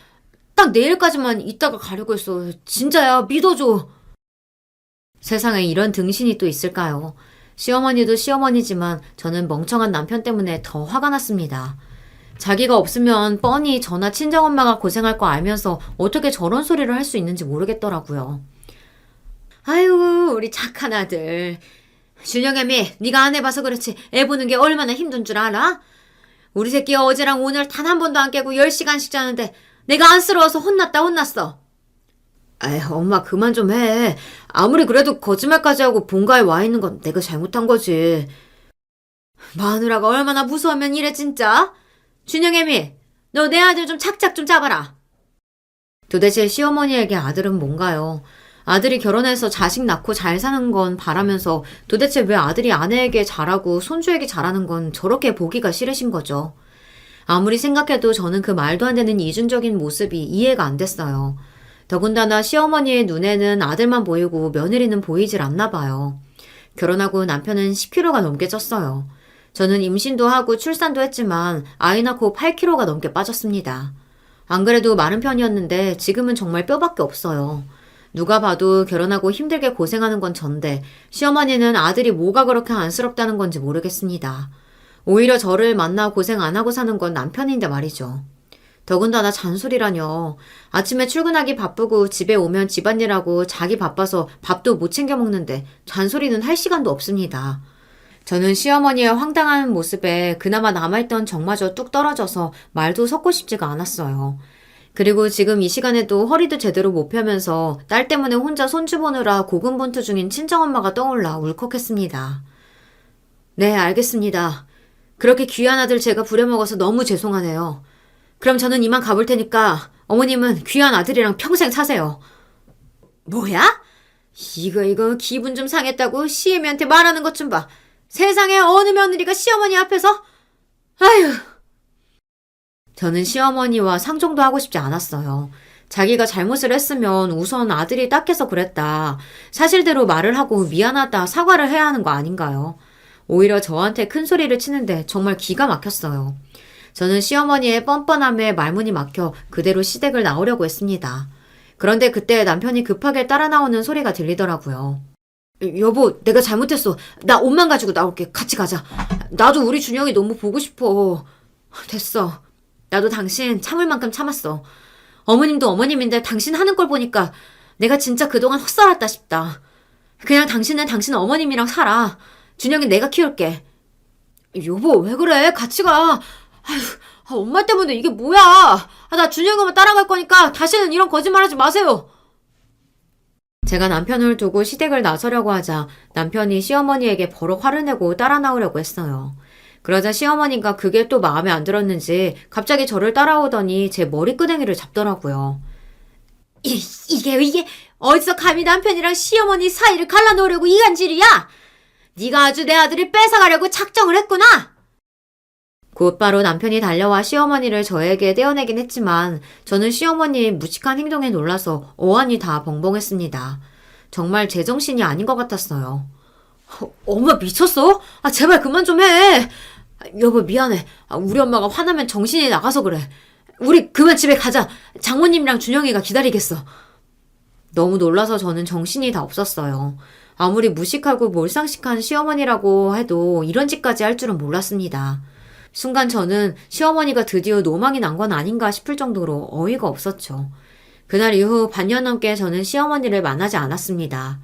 딱 내일까지만 있다가 가려고 했어. 진짜야, 믿어줘. 세상에 이런 등신이 또 있을까요? 시어머니도 시어머니지만 저는 멍청한 남편 때문에 더 화가 났습니다. 자기가 없으면 뻔히 저나 친정엄마가 고생할 거 알면서 어떻게 저런 소리를 할 수 있는지 모르겠더라고요. 아이고, 우리 착한 아들. 준영애미, 네가 안 해봐서 그렇지 애 보는 게 얼마나 힘든 줄 알아? 우리 새끼 어제랑 오늘 단 한 번도 안 깨고 10시간씩 자는데 내가 안쓰러워서 혼났어. 아휴, 엄마 그만 좀 해. 아무리 그래도 거짓말까지 하고 본가에 와 있는 건 내가 잘못한 거지. 마누라가 얼마나 무서우면 이래 진짜? 준영애미, 너 내 아들 좀 착착 좀 잡아라. 도대체 시어머니에게 아들은 뭔가요? 아들이 결혼해서 자식 낳고 잘 사는 건 바라면서 도대체 왜 아들이 아내에게 잘하고 손주에게 잘하는 건 저렇게 보기가 싫으신 거죠. 아무리 생각해도 저는 그 말도 안 되는 이중적인 모습이 이해가 안 됐어요. 더군다나 시어머니의 눈에는 아들만 보이고 며느리는 보이질 않나 봐요. 결혼하고 남편은 10kg가 넘게 쪘어요. 저는 임신도 하고 출산도 했지만 아이 낳고 8kg가 넘게 빠졌습니다. 안 그래도 마른 편이었는데 지금은 정말 뼈밖에 없어요. 누가 봐도 결혼하고 힘들게 고생하는 건 전데 시어머니는 아들이 뭐가 그렇게 안쓰럽다는 건지 모르겠습니다. 오히려 저를 만나 고생 안 하고 사는 건 남편인데 말이죠. 더군다나 잔소리라뇨. 아침에 출근하기 바쁘고 집에 오면 집안일하고 자기 바빠서 밥도 못 챙겨 먹는데 잔소리는 할 시간도 없습니다. 저는 시어머니의 황당한 모습에 그나마 남아있던 정마저 뚝 떨어져서 말도 섞고 싶지가 않았어요. 그리고 지금 이 시간에도 허리도 제대로 못 펴면서 딸 때문에 혼자 손주 보느라 고군분투 중인 친정엄마가 떠올라 울컥했습니다. 네, 알겠습니다. 그렇게 귀한 아들 제가 부려먹어서 너무 죄송하네요. 그럼 저는 이만 가볼 테니까 어머님은 귀한 아들이랑 평생 사세요. 뭐야? 이거 기분 좀 상했다고 시애미한테 말하는 것 좀 봐. 세상에 어느 며느리가 시어머니 앞에서? 아휴. 저는 시어머니와 상종도 하고 싶지 않았어요. 자기가 잘못을 했으면 우선 아들이 딱해서 그랬다. 사실대로 말을 하고 미안하다 사과를 해야 하는 거 아닌가요? 오히려 저한테 큰 소리를 치는데 정말 기가 막혔어요. 저는 시어머니의 뻔뻔함에 말문이 막혀 그대로 시댁을 나오려고 했습니다. 그런데 그때 남편이 급하게 따라 나오는 소리가 들리더라고요. 여보, 내가 잘못했어. 나 옷만 가지고 나올게. 같이 가자. 나도 우리 준영이 너무 보고 싶어. 됐어. 나도 당신 참을 만큼 참았어. 어머님도 어머님인데 당신 하는 걸 보니까 내가 진짜 그동안 헛살았다 싶다. 그냥 당신은 당신 어머님이랑 살아. 준영이 내가 키울게. 여보, 왜 그래? 같이 가. 아휴, 엄마 때문에 이게 뭐야? 나 준영이 엄마 따라갈 거니까 다시는 이런 거짓말 하지 마세요. 제가 남편을 두고 시댁을 나서려고 하자 남편이 시어머니에게 버럭 화를 내고 따라 나오려고 했어요. 그러자 시어머니가 그게 또 마음에 안 들었는지 갑자기 저를 따라오더니 제 머리끄댕이를 잡더라고요. 이게 어디서 감히 남편이랑 시어머니 사이를 갈라놓으려고 이간질이야? 네가 아주 내 아들을 뺏어가려고 작정을 했구나. 곧바로 남편이 달려와 시어머니를 저에게 떼어내긴 했지만 저는 시어머니의 무식한 행동에 놀라서 어안이 다 벙벙했습니다. 정말 제정신이 아닌 것 같았어요. 엄마 미쳤어? 제발 그만 좀 해. 여보 미안해. 우리 엄마가 화나면 정신이 나가서 그래. 우리 그만 집에 가자. 장모님이랑 준영이가 기다리겠어. 너무 놀라서 저는 정신이 다 없었어요. 아무리 무식하고 몰상식한 시어머니라고 해도 이런 짓까지 할 줄은 몰랐습니다. 순간 저는 시어머니가 드디어 노망이 난 건 아닌가 싶을 정도로 어이가 없었죠. 그날 이후 반년 넘게 저는 시어머니를 만나지 않았습니다.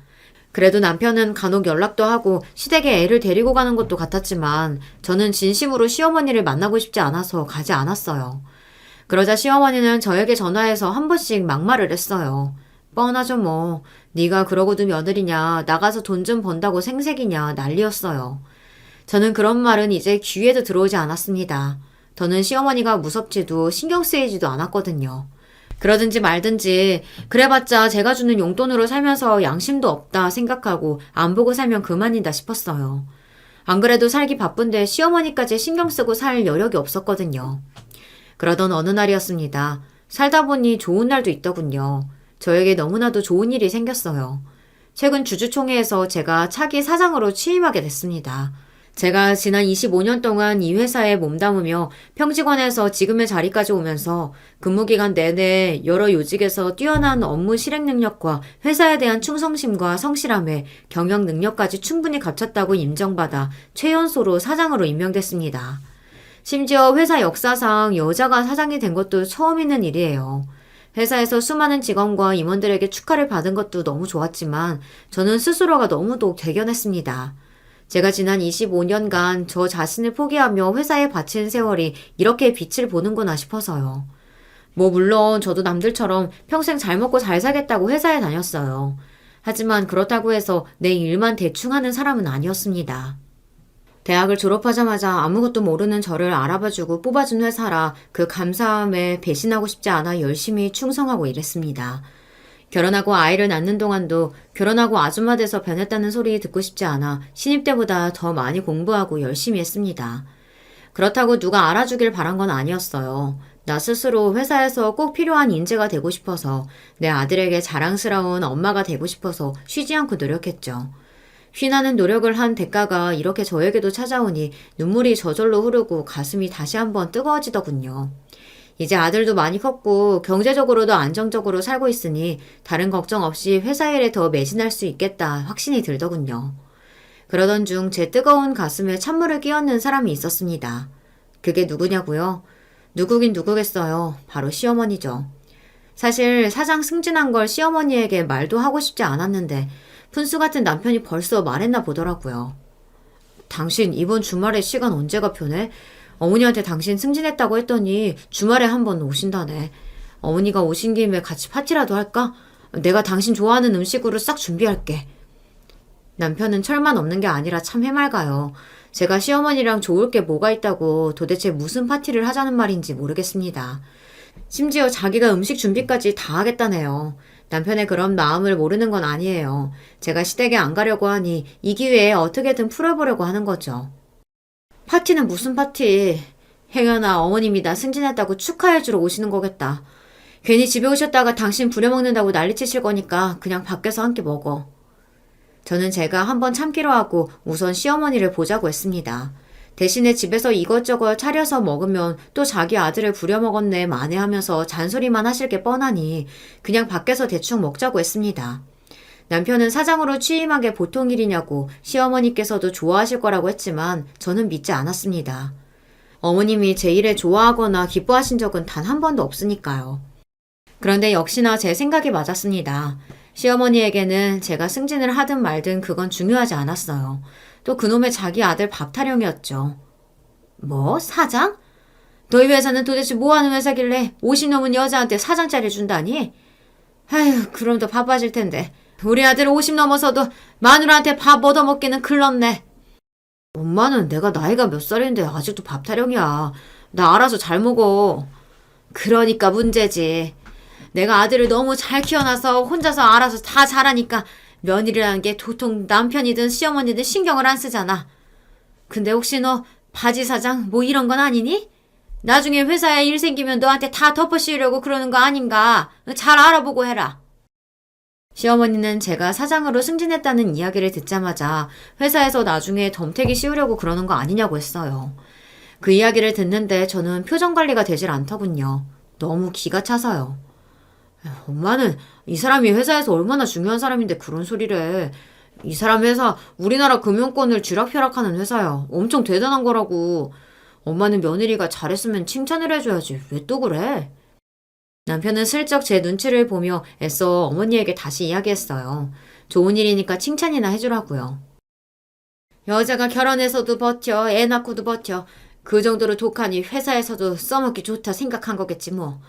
그래도 남편은 간혹 연락도 하고 시댁에 애를 데리고 가는 것도 같았지만 저는 진심으로 시어머니를 만나고 싶지 않아서 가지 않았어요. 그러자 시어머니는 저에게 전화해서 한 번씩 막말을 했어요. 뻔하죠 뭐. 네가 그러고도 며느리냐, 나가서 돈 좀 번다고 생색이냐 난리였어요. 저는 그런 말은 이제 귀에도 들어오지 않았습니다. 더는 시어머니가 무섭지도 신경 쓰이지도 않았거든요. 그러든지 말든지 그래봤자 제가 주는 용돈으로 살면서 양심도 없다 생각하고 안 보고 살면 그만이다 싶었어요. 안 그래도 살기 바쁜데 시어머니까지 신경 쓰고 살 여력이 없었거든요. 그러던 어느 날이었습니다. 살다 보니 좋은 날도 있더군요. 저에게 너무나도 좋은 일이 생겼어요. 최근 주주총회에서 제가 차기 사장으로 취임하게 됐습니다. 제가 지난 25년 동안 이 회사에 몸담으며 평직원에서 지금의 자리까지 오면서 근무기간 내내 여러 요직에서 뛰어난 업무 실행 능력과 회사에 대한 충성심과 성실함에 경영 능력까지 충분히 갖췄다고 인정받아 최연소로 사장으로 임명됐습니다. 심지어 회사 역사상 여자가 사장이 된 것도 처음 있는 일이에요. 회사에서 수많은 직원과 임원들에게 축하를 받은 것도 너무 좋았지만 저는 스스로가 너무도 대견했습니다. 제가 지난 25년간 저 자신을 포기하며 회사에 바친 세월이 이렇게 빛을 보는구나 싶어서요. 물론 저도 남들처럼 평생 잘 먹고 잘 살겠다고 회사에 다녔어요. 하지만 그렇다고 해서 내 일만 대충 하는 사람은 아니었습니다. 대학을 졸업하자마자 아무것도 모르는 저를 알아봐주고 뽑아준 회사라 그 감사함에 배신하고 싶지 않아 열심히 충성하고 일했습니다. 결혼하고 아이를 낳는 동안도 결혼하고 아줌마 돼서 변했다는 소리 듣고 싶지 않아 신입 때보다 더 많이 공부하고 열심히 했습니다. 그렇다고 누가 알아주길 바란 건 아니었어요. 나 스스로 회사에서 꼭 필요한 인재가 되고 싶어서 내 아들에게 자랑스러운 엄마가 되고 싶어서 쉬지 않고 노력했죠. 휘나는 노력을 한 대가가 이렇게 저에게도 찾아오니 눈물이 저절로 흐르고 가슴이 다시 한번 뜨거워지더군요. 이제 아들도 많이 컸고 경제적으로도 안정적으로 살고 있으니 다른 걱정 없이 회사 일에 더 매진할 수 있겠다 확신이 들더군요. 그러던 중 제 뜨거운 가슴에 찬물을 끼얹는 사람이 있었습니다. 그게 누구냐고요? 누구긴 누구겠어요. 바로 시어머니죠. 사실 사장 승진한 걸 시어머니에게 말도 하고 싶지 않았는데 푼수 같은 남편이 벌써 말했나 보더라고요. 당신 이번 주말에 시간 언제가 편해? 어머니한테 당신 승진했다고 했더니 주말에 한번 오신다네. 어머니가 오신 김에 같이 파티라도 할까? 내가 당신 좋아하는 음식으로 싹 준비할게. 남편은 철만 없는 게 아니라 참 해맑아요. 제가 시어머니랑 좋을 게 뭐가 있다고 도대체 무슨 파티를 하자는 말인지 모르겠습니다. 심지어 자기가 음식 준비까지 다 하겠다네요. 남편의 그런 마음을 모르는 건 아니에요. 제가 시댁에 안 가려고 하니 이 기회에 어떻게든 풀어보려고 하는 거죠. 파티는 무슨 파티? 행여나 어머님이 나 승진했다고 축하해주러 오시는 거겠다. 괜히 집에 오셨다가 당신 부려먹는다고 난리치실 거니까 그냥 밖에서 한 끼 먹어. 저는 제가 한번 참기로 하고 우선 시어머니를 보자고 했습니다. 대신에 집에서 이것저것 차려서 먹으면 또 자기 아들을 부려먹었네 만회하면서 잔소리만 하실 게 뻔하니 그냥 밖에서 대충 먹자고 했습니다. 남편은 사장으로 취임한 게 보통 일이냐고 시어머니께서도 좋아하실 거라고 했지만 저는 믿지 않았습니다. 어머님이 제 일에 좋아하거나 기뻐하신 적은 단 한 번도 없으니까요. 그런데 역시나 제 생각이 맞았습니다. 시어머니에게는 제가 승진을 하든 말든 그건 중요하지 않았어요. 또 그놈의 자기 아들 밥 타령이었죠. 뭐? 사장? 너희 회사는 도대체 뭐하는 회사길래 50 넘은 여자한테 사장짜리 준다니? 아휴, 그럼 더 바빠질 텐데. 우리 아들 50 넘어서도 마누라한테 밥 얻어먹기는 글렀네. 엄마는 내가 나이가 몇 살인데 아직도 밥 타령이야. 나 알아서 잘 먹어. 그러니까 문제지. 내가 아들을 너무 잘 키워놔서 혼자서 알아서 다 잘하니까 며느리라는 게 도통 남편이든 시어머니든 신경을 안 쓰잖아. 근데 혹시 너 바지 사장 뭐 이런 건 아니니? 나중에 회사에 일 생기면 너한테 다 덮어씌우려고 그러는 거 아닌가? 잘 알아보고 해라. 시어머니는 제가 사장으로 승진했다는 이야기를 듣자마자 회사에서 나중에 덤태기 씌우려고 그러는 거 아니냐고 했어요. 그 이야기를 듣는데 저는 표정 관리가 되질 않더군요. 너무 기가 차서요. 엄마는 이 사람이 회사에서 얼마나 중요한 사람인데 그런 소리래. 이 사람 회사 우리나라 금융권을 쥐락펴락하는 회사야. 엄청 대단한 거라고. 엄마는 며느리가 잘했으면 칭찬을 해줘야지. 왜 또 그래? 남편은 슬쩍 제 눈치를 보며 애써 어머니에게 다시 이야기했어요. 좋은 일이니까 칭찬이나 해주라고요. 여자가 결혼해서도 버텨, 애 낳고도 버텨. 그 정도로 독하니 회사에서도 써먹기 좋다 생각한 거겠지 뭐.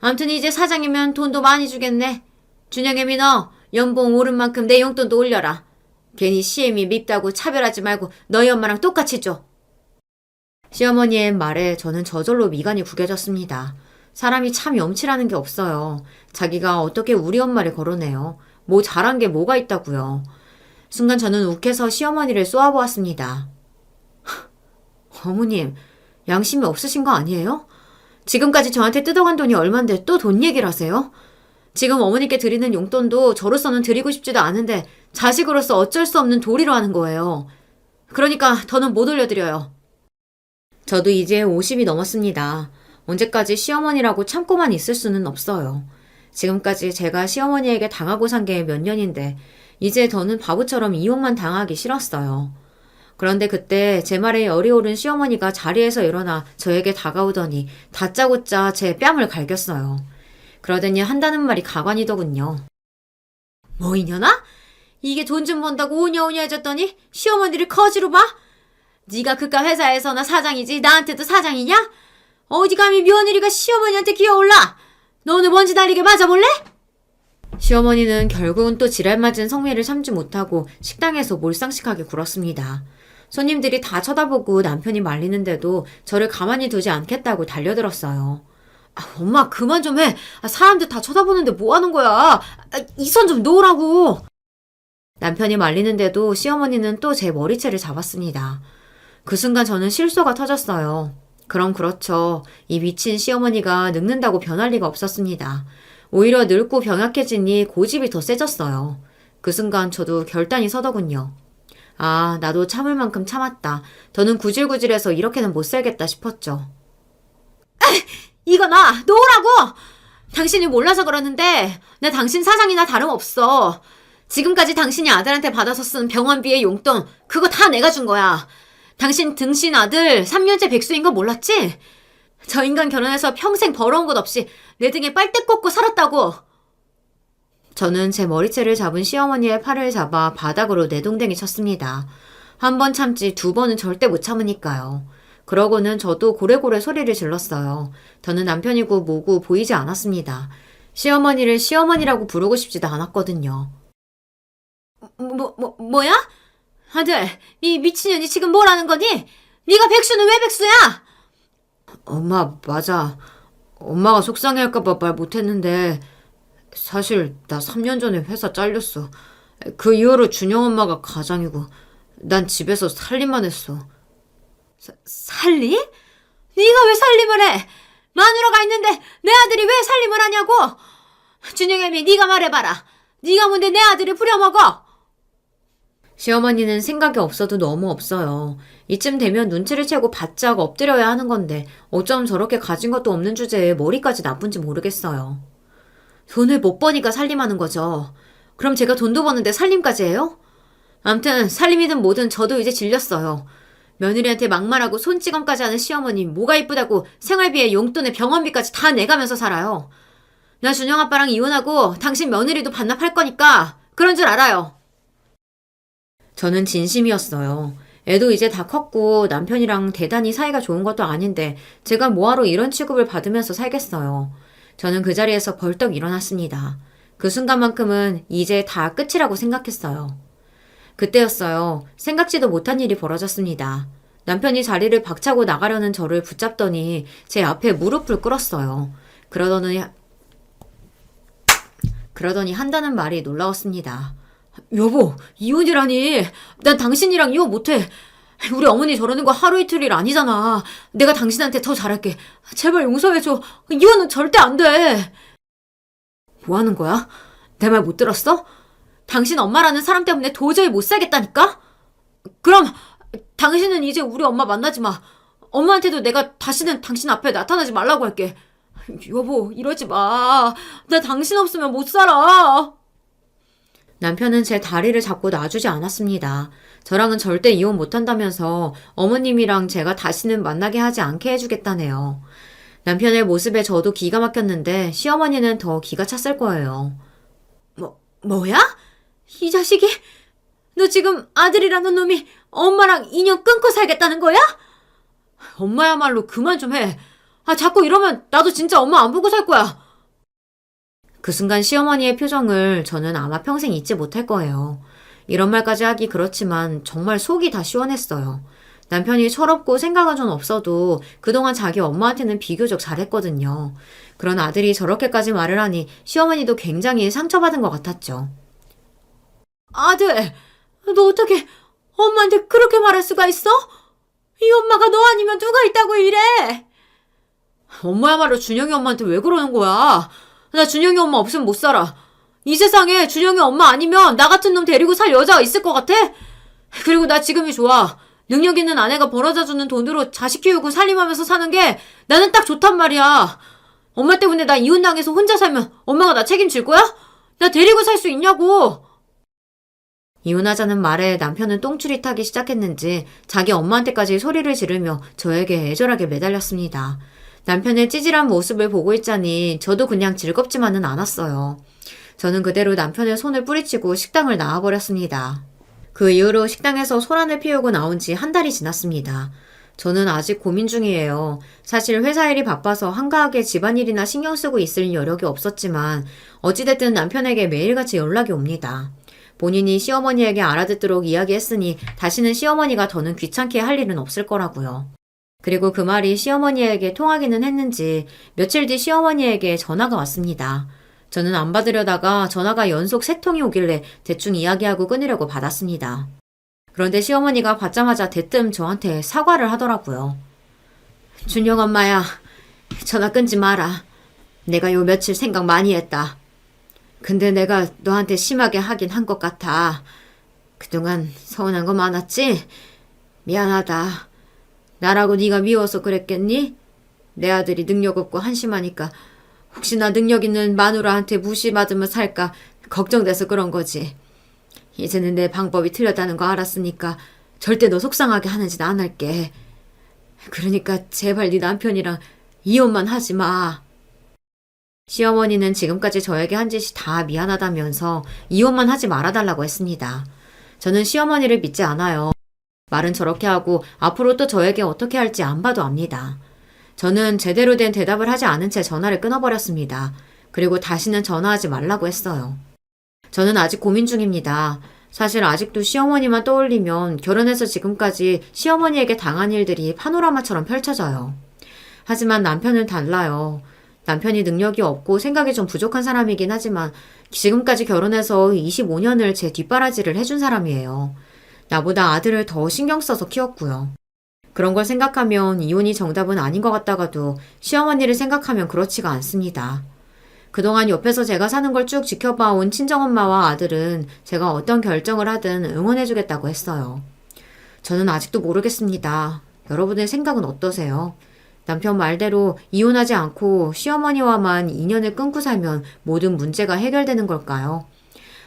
암튼 이제 사장이면 돈도 많이 주겠네. 준영애미 너 연봉 오른 만큼 내 용돈도 올려라. 괜히 시엠이 밉다고 차별하지 말고 너희 엄마랑 똑같이 줘. 시어머니의 말에 저는 저절로 미간이 구겨졌습니다. 사람이 참 염치라는 게 없어요. 자기가 어떻게 우리 엄마를 거론해요. 뭐 잘한 게 뭐가 있다고요. 순간 저는 욱해서 시어머니를 쏘아보았습니다. 어머님, 양심이 없으신 거 아니에요? 지금까지 저한테 뜯어간 돈이 얼만데 또 돈 얘기를 하세요? 지금 어머니께 드리는 용돈도 저로서는 드리고 싶지도 않은데 자식으로서 어쩔 수 없는 도리로 하는 거예요. 그러니까 더는 못 올려드려요. 저도 이제 50이 넘었습니다. 언제까지 시어머니라고 참고만 있을 수는 없어요. 지금까지 제가 시어머니에게 당하고 산 게 몇 년인데 이제 더는 바보처럼 이용만 당하기 싫었어요. 그런데 그때 제 말에 열이 오른 시어머니가 자리에서 일어나 저에게 다가오더니 다짜고짜 제 뺨을 갈겼어요. 그러더니 한다는 말이 가관이더군요. 뭐 이년아? 이게 돈 좀 번다고 오냐오냐해졌더니 시어머니를 거지로 봐? 네가 그깟 회사에서나 사장이지 나한테도 사장이냐? 어디 감히 며느리가 시어머니한테 기어올라? 너는 먼지 날리게 맞아볼래? 시어머니는 결국은 또 지랄 맞은 성미를 참지 못하고 식당에서 몰상식하게 굴었습니다. 손님들이 다 쳐다보고 남편이 말리는데도 저를 가만히 두지 않겠다고 달려들었어요. 엄마 그만 좀 해. 사람들 다 쳐다보는데 뭐 하는 거야. 이 손 좀 놓으라고. 남편이 말리는데도 시어머니는 또 제 머리채를 잡았습니다. 그 순간 저는 실소가 터졌어요. 그럼 그렇죠. 이 미친 시어머니가 늙는다고 변할 리가 없었습니다. 오히려 늙고 병약해지니 고집이 더 세졌어요. 그 순간 저도 결단이 서더군요. 아, 나도 참을 만큼 참았다. 더는 구질구질해서 이렇게는 못 살겠다 싶었죠. 이거 나 놓으라고! 당신이 몰라서 그러는데 나 당신 사장이나 다름없어. 지금까지 당신이 아들한테 받아서 쓴 병원비의 용돈 그거 다 내가 준 거야. 당신 등신 아들 3년째 백수인 거 몰랐지? 저 인간 결혼해서 평생 벌어온 것 없이 내 등에 빨대 꽂고 살았다고. 저는 제 머리채를 잡은 시어머니의 팔을 잡아 바닥으로 내동댕이 쳤습니다. 한 번 참지 두 번은 절대 못 참으니까요. 그러고는 저도 고래고래 소리를 질렀어요. 저는 남편이고 뭐고 보이지 않았습니다. 시어머니를 시어머니라고 부르고 싶지도 않았거든요. 뭐야? 아들, 이 미친년이 지금 뭐라는 거니? 네가 백수는 왜 백수야? 엄마, 맞아. 엄마가 속상해할까봐 말 못했는데 사실 나 3년 전에 회사 잘렸어. 그 이후로 준영 엄마가 가장이고 난 집에서 살림만 했어. 살림? 네가 왜 살림을 해? 마누라가 있는데 내 아들이 왜 살림을 하냐고? 준영애미, 네가 말해봐라. 네가 뭔데 내 아들을 부려먹어? 시어머니는 생각이 없어도 너무 없어요. 이쯤 되면 눈치를 채고 바짝 엎드려야 하는 건데 어쩜 저렇게 가진 것도 없는 주제에 머리까지 나쁜지 모르겠어요. 돈을 못 버니까 살림하는 거죠. 그럼 제가 돈도 버는데 살림까지 해요? 암튼 살림이든 뭐든 저도 이제 질렸어요. 며느리한테 막말하고 손찌검까지 하는 시어머니 뭐가 이쁘다고 생활비에 용돈에 병원비까지 다 내가면서 살아요. 나 준영 아빠랑 이혼하고 당신 며느리도 반납할 거니까 그런 줄 알아요. 저는 진심이었어요. 애도 이제 다 컸고 남편이랑 대단히 사이가 좋은 것도 아닌데 제가 뭐하러 이런 취급을 받으면서 살겠어요. 저는 그 자리에서 벌떡 일어났습니다. 그 순간만큼은 이제 다 끝이라고 생각했어요. 그때였어요. 생각지도 못한 일이 벌어졌습니다. 남편이 자리를 박차고 나가려는 저를 붙잡더니 제 앞에 무릎을 꿇었어요. 그러더니 한다는 말이 놀라웠습니다. 여보, 이혼이라니. 난 당신이랑 이혼 못해. 우리 어머니 저러는 거 하루 이틀 아니잖아. 내가 당신한테 더 잘할게. 제발 용서해줘. 이혼은 절대 안 돼. 뭐 하는 거야? 내 말 못 들었어? 당신 엄마라는 사람 때문에 도저히 못 살겠다니까? 그럼 당신은 이제 우리 엄마 만나지 마. 엄마한테도 내가 다시는 당신 앞에 나타나지 말라고 할게. 여보, 이러지 마. 나 당신 없으면 못 살아. 남편은 제 다리를 잡고 놔주지 않았습니다. 저랑은 절대 이혼 못한다면서 어머님이랑 제가 다시는 만나게 하지 않게 해주겠다네요. 남편의 모습에 저도 기가 막혔는데 시어머니는 더 기가 찼을 거예요. 뭐야? 이 자식이? 너 지금 아들이라는 놈이 엄마랑 인연 끊고 살겠다는 거야? 엄마야말로 그만 좀 해. 자꾸 이러면 나도 진짜 엄마 안 보고 살 거야. 그 순간 시어머니의 표정을 저는 아마 평생 잊지 못할 거예요. 이런 말까지 하기 그렇지만 정말 속이 다 시원했어요. 남편이 철없고 생각은 좀 없어도 그동안 자기 엄마한테는 비교적 잘했거든요. 그런 아들이 저렇게까지 말을 하니 시어머니도 굉장히 상처받은 것 같았죠. 아들, 너 어떻게 엄마한테 그렇게 말할 수가 있어? 이 엄마가 너 아니면 누가 있다고 이래? 엄마야말로 준영이 엄마한테 왜 그러는 거야? 나 준영이 엄마 없으면 못 살아. 이 세상에 준영이 엄마 아니면 나 같은 놈 데리고 살 여자가 있을 것 같아? 그리고 나 지금이 좋아. 능력 있는 아내가 벌어다주는 돈으로 자식 키우고 살림하면서 사는 게 나는 딱 좋단 말이야. 엄마 때문에 나 이혼당해서 혼자 살면 엄마가 나 책임질 거야? 나 데리고 살 수 있냐고. 이혼하자는 말에 남편은 똥줄이 타기 시작했는지 자기 엄마한테까지 소리를 지르며 저에게 애절하게 매달렸습니다. 남편의 찌질한 모습을 보고 있자니 저도 그냥 즐겁지만은 않았어요. 저는 그대로 남편의 손을 뿌리치고 식당을 나와버렸습니다. 그 이후로 식당에서 소란을 피우고 나온 지 한 달이 지났습니다. 저는 아직 고민 중이에요. 사실 회사 일이 바빠서 한가하게 집안일이나 신경 쓰고 있을 여력이 없었지만 어찌됐든 남편에게 매일같이 연락이 옵니다. 본인이 시어머니에게 알아듣도록 이야기했으니 다시는 시어머니가 더는 귀찮게 할 일은 없을 거라고요. 그리고 그 말이 시어머니에게 통하기는 했는지 며칠 뒤 시어머니에게 전화가 왔습니다. 저는 안 받으려다가 전화가 연속 3통이 오길래 대충 이야기하고 끊으려고 받았습니다. 그런데 시어머니가 받자마자 대뜸 저한테 사과를 하더라고요. 준영 엄마야, 전화 끊지 마라. 내가 요 며칠 생각 많이 했다. 근데 내가 너한테 심하게 하긴 한 것 같아. 그동안 서운한 거 많았지? 미안하다. 나라고 네가 미워서 그랬겠니? 내 아들이 능력 없고 한심하니까 혹시나 능력 있는 마누라한테 무시받으면 살까 걱정돼서 그런 거지. 이제는 내 방법이 틀렸다는 거 알았으니까 절대 너 속상하게 하는 짓 안 할게. 그러니까 제발 네 남편이랑 이혼만 하지 마. 시어머니는 지금까지 저에게 한 짓이 다 미안하다면서 이혼만 하지 말아달라고 했습니다. 저는 시어머니를 믿지 않아요. 말은 저렇게 하고 앞으로 또 저에게 어떻게 할지 안 봐도 압니다. 저는 제대로 된 대답을 하지 않은 채 전화를 끊어버렸습니다. 그리고 다시는 전화하지 말라고 했어요. 저는 아직 고민 중입니다. 사실 아직도 시어머니만 떠올리면 결혼해서 지금까지 시어머니에게 당한 일들이 파노라마처럼 펼쳐져요. 하지만 남편은 달라요. 남편이 능력이 없고 생각이 좀 부족한 사람이긴 하지만 지금까지 결혼해서 25년을 제 뒷바라지를 해준 사람이에요. 나보다 아들을 더 신경 써서 키웠고요. 그런 걸 생각하면 이혼이 정답은 아닌 것 같다가도 시어머니를 생각하면 그렇지가 않습니다. 그동안 옆에서 제가 사는 걸 쭉 지켜봐온 친정엄마와 아들은 제가 어떤 결정을 하든 응원해주겠다고 했어요. 저는 아직도 모르겠습니다. 여러분의 생각은 어떠세요? 남편 말대로 이혼하지 않고 시어머니와만 인연을 끊고 살면 모든 문제가 해결되는 걸까요?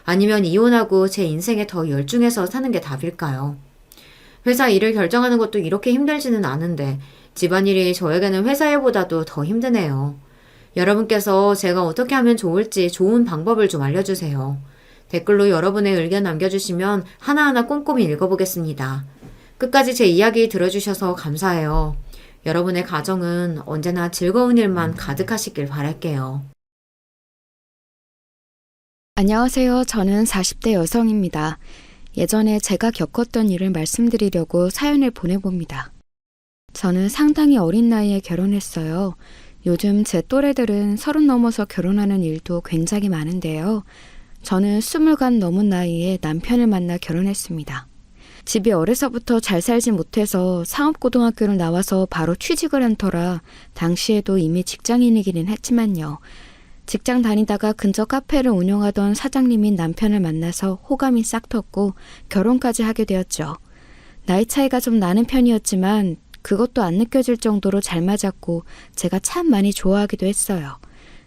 아니면 이혼하고 제 인생에 더 열중해서 사는 게 답일까요? 회사 일을 결정하는 것도 이렇게 힘들지는 않은데 집안일이 저에게는 회사 일보다도 더 힘드네요. 여러분께서 제가 어떻게 하면 좋을지 좋은 방법을 좀 알려주세요. 댓글로 여러분의 의견 남겨주시면 하나하나 꼼꼼히 읽어보겠습니다. 끝까지 제 이야기 들어주셔서 감사해요. 여러분의 가정은 언제나 즐거운 일만 가득하시길 바랄게요. 안녕하세요. 저는 40대 여성입니다. 예전에 제가 겪었던 일을 말씀드리려고 사연을 보내봅니다. 저는 상당히 어린 나이에 결혼했어요. 요즘 제 또래들은 30 넘어서 결혼하는 일도 굉장히 많은데요. 저는 20 넘은 나이에 남편을 만나 결혼했습니다. 집이 어려서부터 잘 살지 못해서 상업고등학교를 나와서 바로 취직을 한 터라 당시에도 이미 직장인이기는 했지만요. 직장 다니다가 근처 카페를 운영하던 사장님인 남편을 만나서 호감이 싹 텄고 결혼까지 하게 되었죠. 나이 차이가 좀 나는 편이었지만 그것도 안 느껴질 정도로 잘 맞았고 제가 참 많이 좋아하기도 했어요.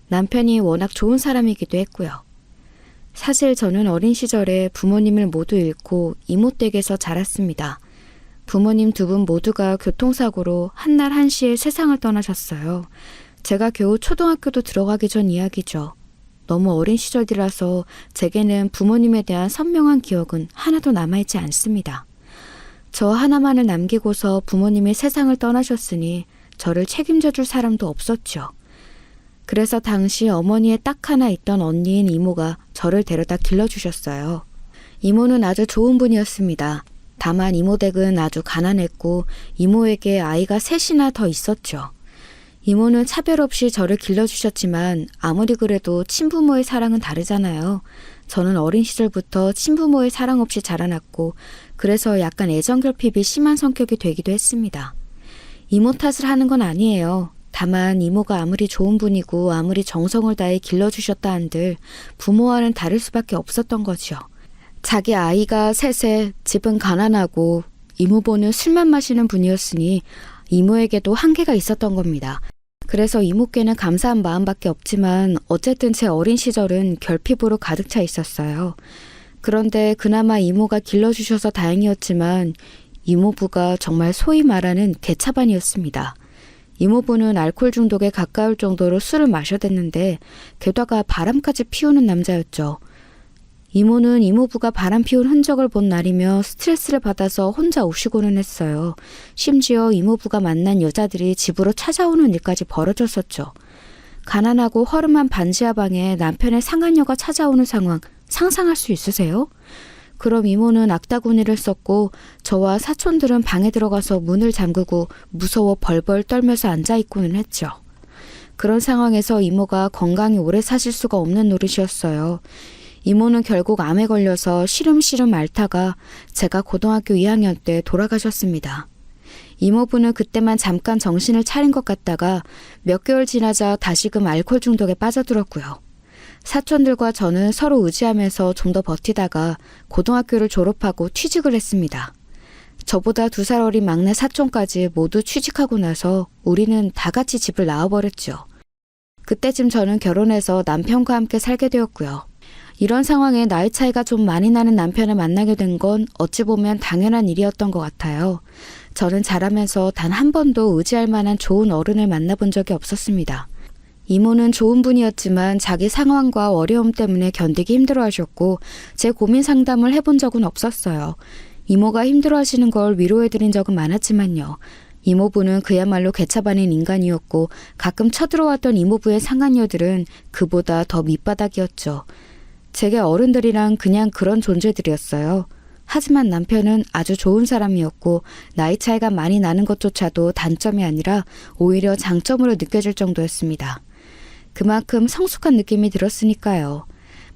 남편이 워낙 좋은 사람이기도 했고요. 사실 저는 어린 시절에 부모님을 모두 잃고 이모댁에서 자랐습니다. 부모님 두 분 모두가 교통사고로 한날 한시에 세상을 떠나셨어요. 제가 겨우 초등학교도 들어가기 전 이야기죠. 너무 어린 시절이라서 제게는 부모님에 대한 선명한 기억은 하나도 남아있지 않습니다. 저 하나만을 남기고서 부모님이 세상을 떠나셨으니 저를 책임져 줄 사람도 없었죠. 그래서 당시 어머니의 딱 하나 있던 언니인 이모가 저를 데려다 길러주셨어요. 이모는 아주 좋은 분이었습니다. 다만 이모 댁은 아주 가난했고 이모에게 아이가 셋이나 더 있었죠. 이모는 차별 없이 저를 길러주셨지만 아무리 그래도 친부모의 사랑은 다르잖아요. 저는 어린 시절부터 친부모의 사랑 없이 자라났고 그래서 약간 애정결핍이 심한 성격이 되기도 했습니다. 이모 탓을 하는 건 아니에요. 다만 이모가 아무리 좋은 분이고 아무리 정성을 다해 길러주셨다 한들 부모와는 다를 수밖에 없었던 거죠. 자기 아이가 셋에 집은 가난하고 이모부는 술만 마시는 분이었으니 이모에게도 한계가 있었던 겁니다. 그래서 이모께는 감사한 마음밖에 없지만 어쨌든 제 어린 시절은 결핍으로 가득 차 있었어요. 그런데 그나마 이모가 길러주셔서 다행이었지만 이모부가 정말 소위 말하는 개차반이었습니다. 이모부는 알코올 중독에 가까울 정도로 술을 마셔댔는데 게다가 바람까지 피우는 남자였죠. 이모는 이모부가 바람 피운 흔적을 본 날이며 스트레스를 받아서 혼자 우시고는 했어요. 심지어 이모부가 만난 여자들이 집으로 찾아오는 일까지 벌어졌었죠. 가난하고 허름한 반지하방에 남편의 상한녀가 찾아오는 상황 상상할 수 있으세요? 그럼 이모는 악다구니를 썼고 저와 사촌들은 방에 들어가서 문을 잠그고 무서워 벌벌 떨면서 앉아있고는 했죠. 그런 상황에서 이모가 건강히 오래 사실 수가 없는 노릇이었어요. 이모는 결국 암에 걸려서 시름시름 앓다가 제가 고등학교 2학년 때 돌아가셨습니다. 이모부는 그때만 잠깐 정신을 차린 것 같다가 몇 개월 지나자 다시금 알코올 중독에 빠져들었고요. 사촌들과 저는 서로 의지하면서 좀 더 버티다가 고등학교를 졸업하고 취직을 했습니다. 저보다 2살 어린 막내 사촌까지 모두 취직하고 나서 우리는 다 같이 집을 나와버렸죠. 그때쯤 저는 결혼해서 남편과 함께 살게 되었고요. 이런 상황에 나이 차이가 좀 많이 나는 남편을 만나게 된 건 어찌 보면 당연한 일이었던 것 같아요. 저는 자라면서 단 한 번도 의지할 만한 좋은 어른을 만나본 적이 없었습니다. 이모는 좋은 분이었지만 자기 상황과 어려움 때문에 견디기 힘들어하셨고 제 고민 상담을 해본 적은 없었어요. 이모가 힘들어하시는 걸 위로해드린 적은 많았지만요. 이모부는 그야말로 개차반인 인간이었고 가끔 쳐들어왔던 이모부의 상간녀들은 그보다 더 밑바닥이었죠. 제게 어른들이랑 그냥 그런 존재들이었어요. 하지만 남편은 아주 좋은 사람이었고 나이 차이가 많이 나는 것조차도 단점이 아니라 오히려 장점으로 느껴질 정도였습니다. 그만큼 성숙한 느낌이 들었으니까요.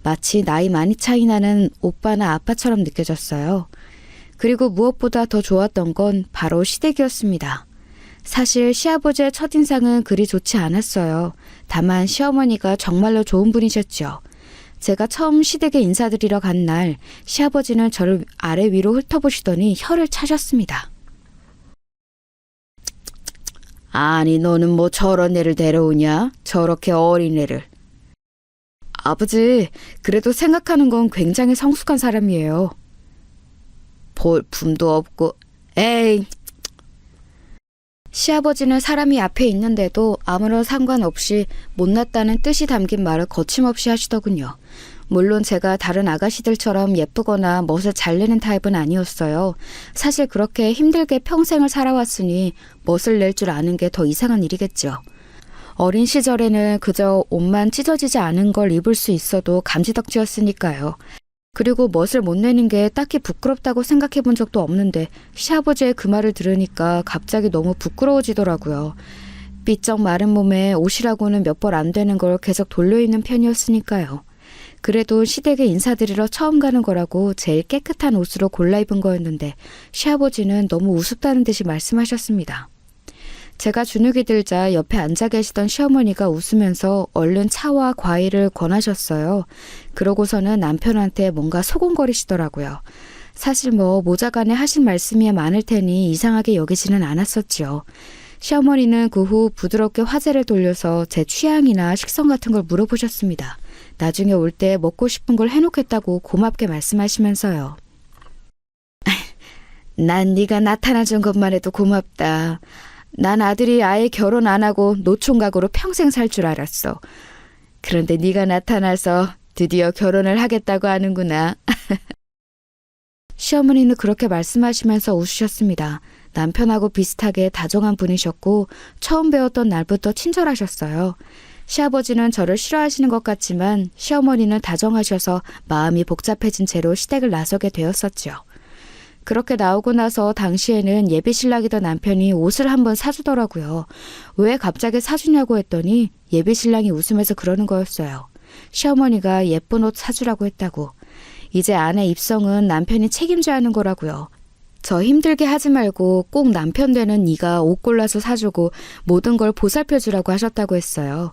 마치 나이 많이 차이 나는 오빠나 아빠처럼 느껴졌어요. 그리고 무엇보다 더 좋았던 건 바로 시댁이었습니다. 사실 시아버지의 첫인상은 그리 좋지 않았어요. 다만 시어머니가 정말로 좋은 분이셨죠. 제가 처음 시댁에 인사드리러 간 날 시아버지는 저를 아래 위로 훑어보시더니 혀를 차셨습니다. 아니 너는 뭐 저런 애를 데려오냐? 저렇게 어린 애를. 아버지, 그래도 생각하는 건 굉장히 성숙한 사람이에요. 볼품도 없고, 에이. 시아버지는 사람이 앞에 있는데도 아무런 상관없이 못났다는 뜻이 담긴 말을 거침없이 하시더군요. 물론 제가 다른 아가씨들처럼 예쁘거나 멋을 잘 내는 타입은 아니었어요. 사실 그렇게 힘들게 평생을 살아왔으니 멋을 낼 줄 아는 게 더 이상한 일이겠죠. 어린 시절에는 그저 옷만 찢어지지 않은 걸 입을 수 있어도 감지덕지였으니까요. 그리고 멋을 못 내는 게 딱히 부끄럽다고 생각해 본 적도 없는데 시아버지의 그 말을 들으니까 갑자기 너무 부끄러워지더라고요. 삐쩍 마른 몸에 옷이라고는 몇 벌 안 되는 걸 계속 돌려입는 편이었으니까요. 그래도 시댁에 인사드리러 처음 가는 거라고 제일 깨끗한 옷으로 골라 입은 거였는데 시아버지는 너무 우습다는 듯이 말씀하셨습니다. 제가 주눅이 들자 옆에 앉아 계시던 시어머니가 웃으면서 얼른 차와 과일을 권하셨어요. 그러고서는 남편한테 뭔가 소곤거리시더라고요. 사실 뭐 모자간에 하신 말씀이야 많을 테니 이상하게 여기지는 않았었지요. 시어머니는 그 후 부드럽게 화제를 돌려서 제 취향이나 식성 같은 걸 물어보셨습니다. 나중에 올 때 먹고 싶은 걸 해놓겠다고 고맙게 말씀하시면서요. 난 네가 나타나준 것만 해도 고맙다. 난 아들이 아예 결혼 안 하고 노총각으로 평생 살 줄 알았어. 그런데 네가 나타나서 드디어 결혼을 하겠다고 하는구나. 시어머니는 그렇게 말씀하시면서 웃으셨습니다. 남편하고 비슷하게 다정한 분이셨고 처음 배웠던 날부터 친절하셨어요. 시아버지는 저를 싫어하시는 것 같지만 시어머니는 다정하셔서 마음이 복잡해진 채로 시댁을 나서게 되었었죠. 그렇게 나오고 나서 당시에는 예비신랑이던 남편이 옷을 한번 사주더라고요. 왜 갑자기 사주냐고 했더니 예비신랑이 웃으면서 그러는 거였어요. 시어머니가 예쁜 옷 사주라고 했다고. 이제 아내 입성은 남편이 책임져야 하는 거라고요. 저 힘들게 하지 말고 꼭 남편 되는 네가 옷 골라서 사주고 모든 걸 보살펴주라고 하셨다고 했어요.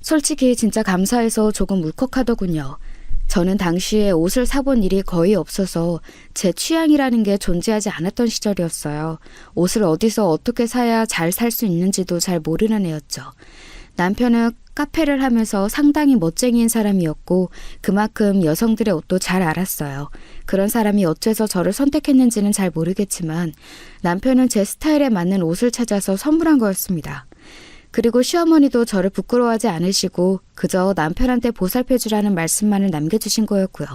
솔직히 진짜 감사해서 조금 울컥하더군요. 저는 당시에 옷을 사본 일이 거의 없어서 제 취향이라는 게 존재하지 않았던 시절이었어요. 옷을 어디서 어떻게 사야 잘 살 수 있는지도 잘 모르는 애였죠. 남편은 카페를 하면서 상당히 멋쟁이인 사람이었고 그만큼 여성들의 옷도 잘 알았어요. 그런 사람이 어째서 저를 선택했는지는 잘 모르겠지만 남편은 제 스타일에 맞는 옷을 찾아서 선물한 거였습니다. 그리고 시어머니도 저를 부끄러워하지 않으시고 그저 남편한테 보살펴주라는 말씀만을 남겨주신 거였고요.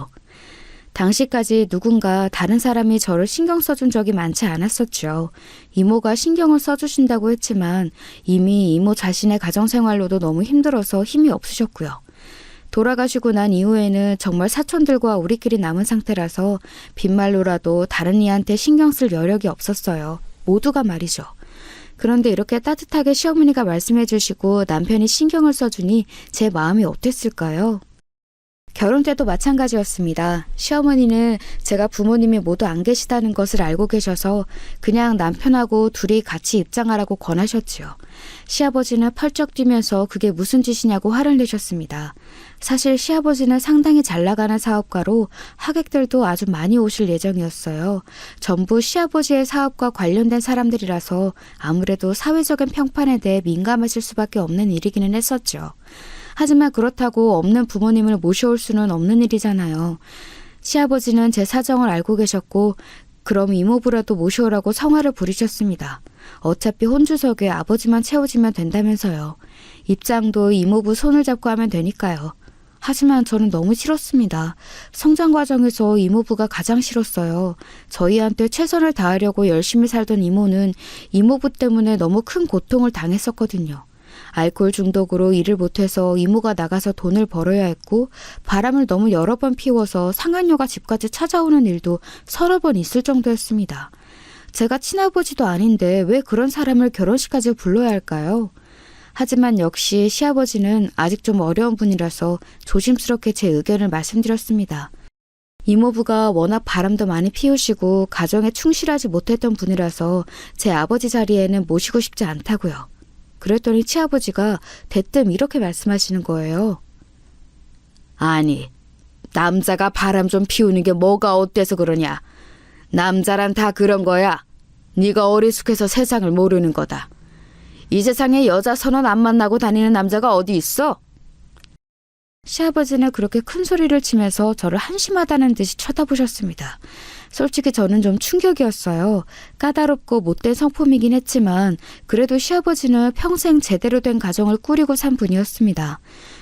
당시까지 누군가 다른 사람이 저를 신경 써준 적이 많지 않았었죠. 이모가 신경을 써주신다고 했지만 이미 이모 자신의 가정생활로도 너무 힘들어서 힘이 없으셨고요. 돌아가시고 난 이후에는 정말 사촌들과 우리끼리 남은 상태라서 빈말로라도 다른 이한테 신경 쓸 여력이 없었어요. 모두가 말이죠. 그런데 이렇게 따뜻하게 시어머니가 말씀해 주시고 남편이 신경을 써주니 제 마음이 어땠을까요? 결혼 때도 마찬가지였습니다. 시어머니는 제가 부모님이 모두 안 계시다는 것을 알고 계셔서 그냥 남편하고 둘이 같이 입장하라고 권하셨지요. 시아버지는 펄쩍 뛰면서 그게 무슨 짓이냐고 화를 내셨습니다. 사실 시아버지는 상당히 잘 나가는 사업가로 하객들도 아주 많이 오실 예정이었어요. 전부 시아버지의 사업과 관련된 사람들이라서 아무래도 사회적인 평판에 대해 민감하실 수밖에 없는 일이기는 했었죠. 하지만 그렇다고 없는 부모님을 모셔올 수는 없는 일이잖아요. 시아버지는 제 사정을 알고 계셨고 그럼 이모부라도 모셔오라고 성화를 부리셨습니다. 어차피 혼주석에 아버지만 채워지면 된다면서요. 입장도 이모부 손을 잡고 하면 되니까요. 하지만 저는 너무 싫었습니다. 성장 과정에서 이모부가 가장 싫었어요. 저희한테 최선을 다하려고 열심히 살던 이모는 이모부 때문에 너무 큰 고통을 당했었거든요. 알코올 중독으로 일을 못해서 이모가 나가서 돈을 벌어야 했고 바람을 너무 여러 번 피워서 상한녀가 집까지 찾아오는 일도 서너 번 있을 정도였습니다. 제가 친아버지도 아닌데 왜 그런 사람을 결혼식까지 불러야 할까요? 하지만 역시 시아버지는 아직 좀 어려운 분이라서 조심스럽게 제 의견을 말씀드렸습니다. 이모부가 워낙 바람도 많이 피우시고 가정에 충실하지 못했던 분이라서 제 아버지 자리에는 모시고 싶지 않다고요. 그랬더니 시아버지가 대뜸 이렇게 말씀하시는 거예요. 아니, 남자가 바람 좀 피우는 게 뭐가 어때서 그러냐. 남자란 다 그런 거야. 네가 어리숙해서 세상을 모르는 거다. 이 세상에 여자 선원 안 만나고 다니는 남자가 어디 있어? 시아버지는 그렇게 큰 소리를 치면서 저를 한심하다는 듯이 쳐다보셨습니다. 솔직히 저는 좀 충격이었어요. 까다롭고 못된 성품이긴 했지만 그래도 시아버지는 평생 제대로 된 가정을 꾸리고 산 분이었습니다.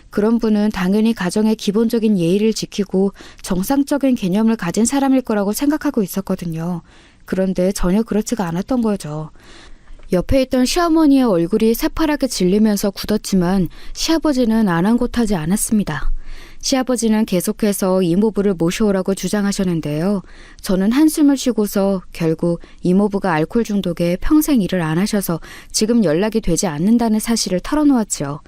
그런 분은 당연히 가정의 기본적인 예의를 지키고 정상적인 개념을 가진 사람일 거라고 생각하고 있었거든요. 그런데 전혀 그렇지가 않았던 거죠. 옆에 있던 시어머니의 얼굴이 새파랗게 질리면서 굳었지만 시아버지는 아랑곳하지 않았습니다. 시아버지는 계속해서 이모부를 모셔오라고 주장하셨는데요. 저는 한숨을 쉬고서 결국 이모부가 알코올 중독에 평생 일을 안 하셔서 지금 연락이 되지 않는다는 사실을 털어놓았죠.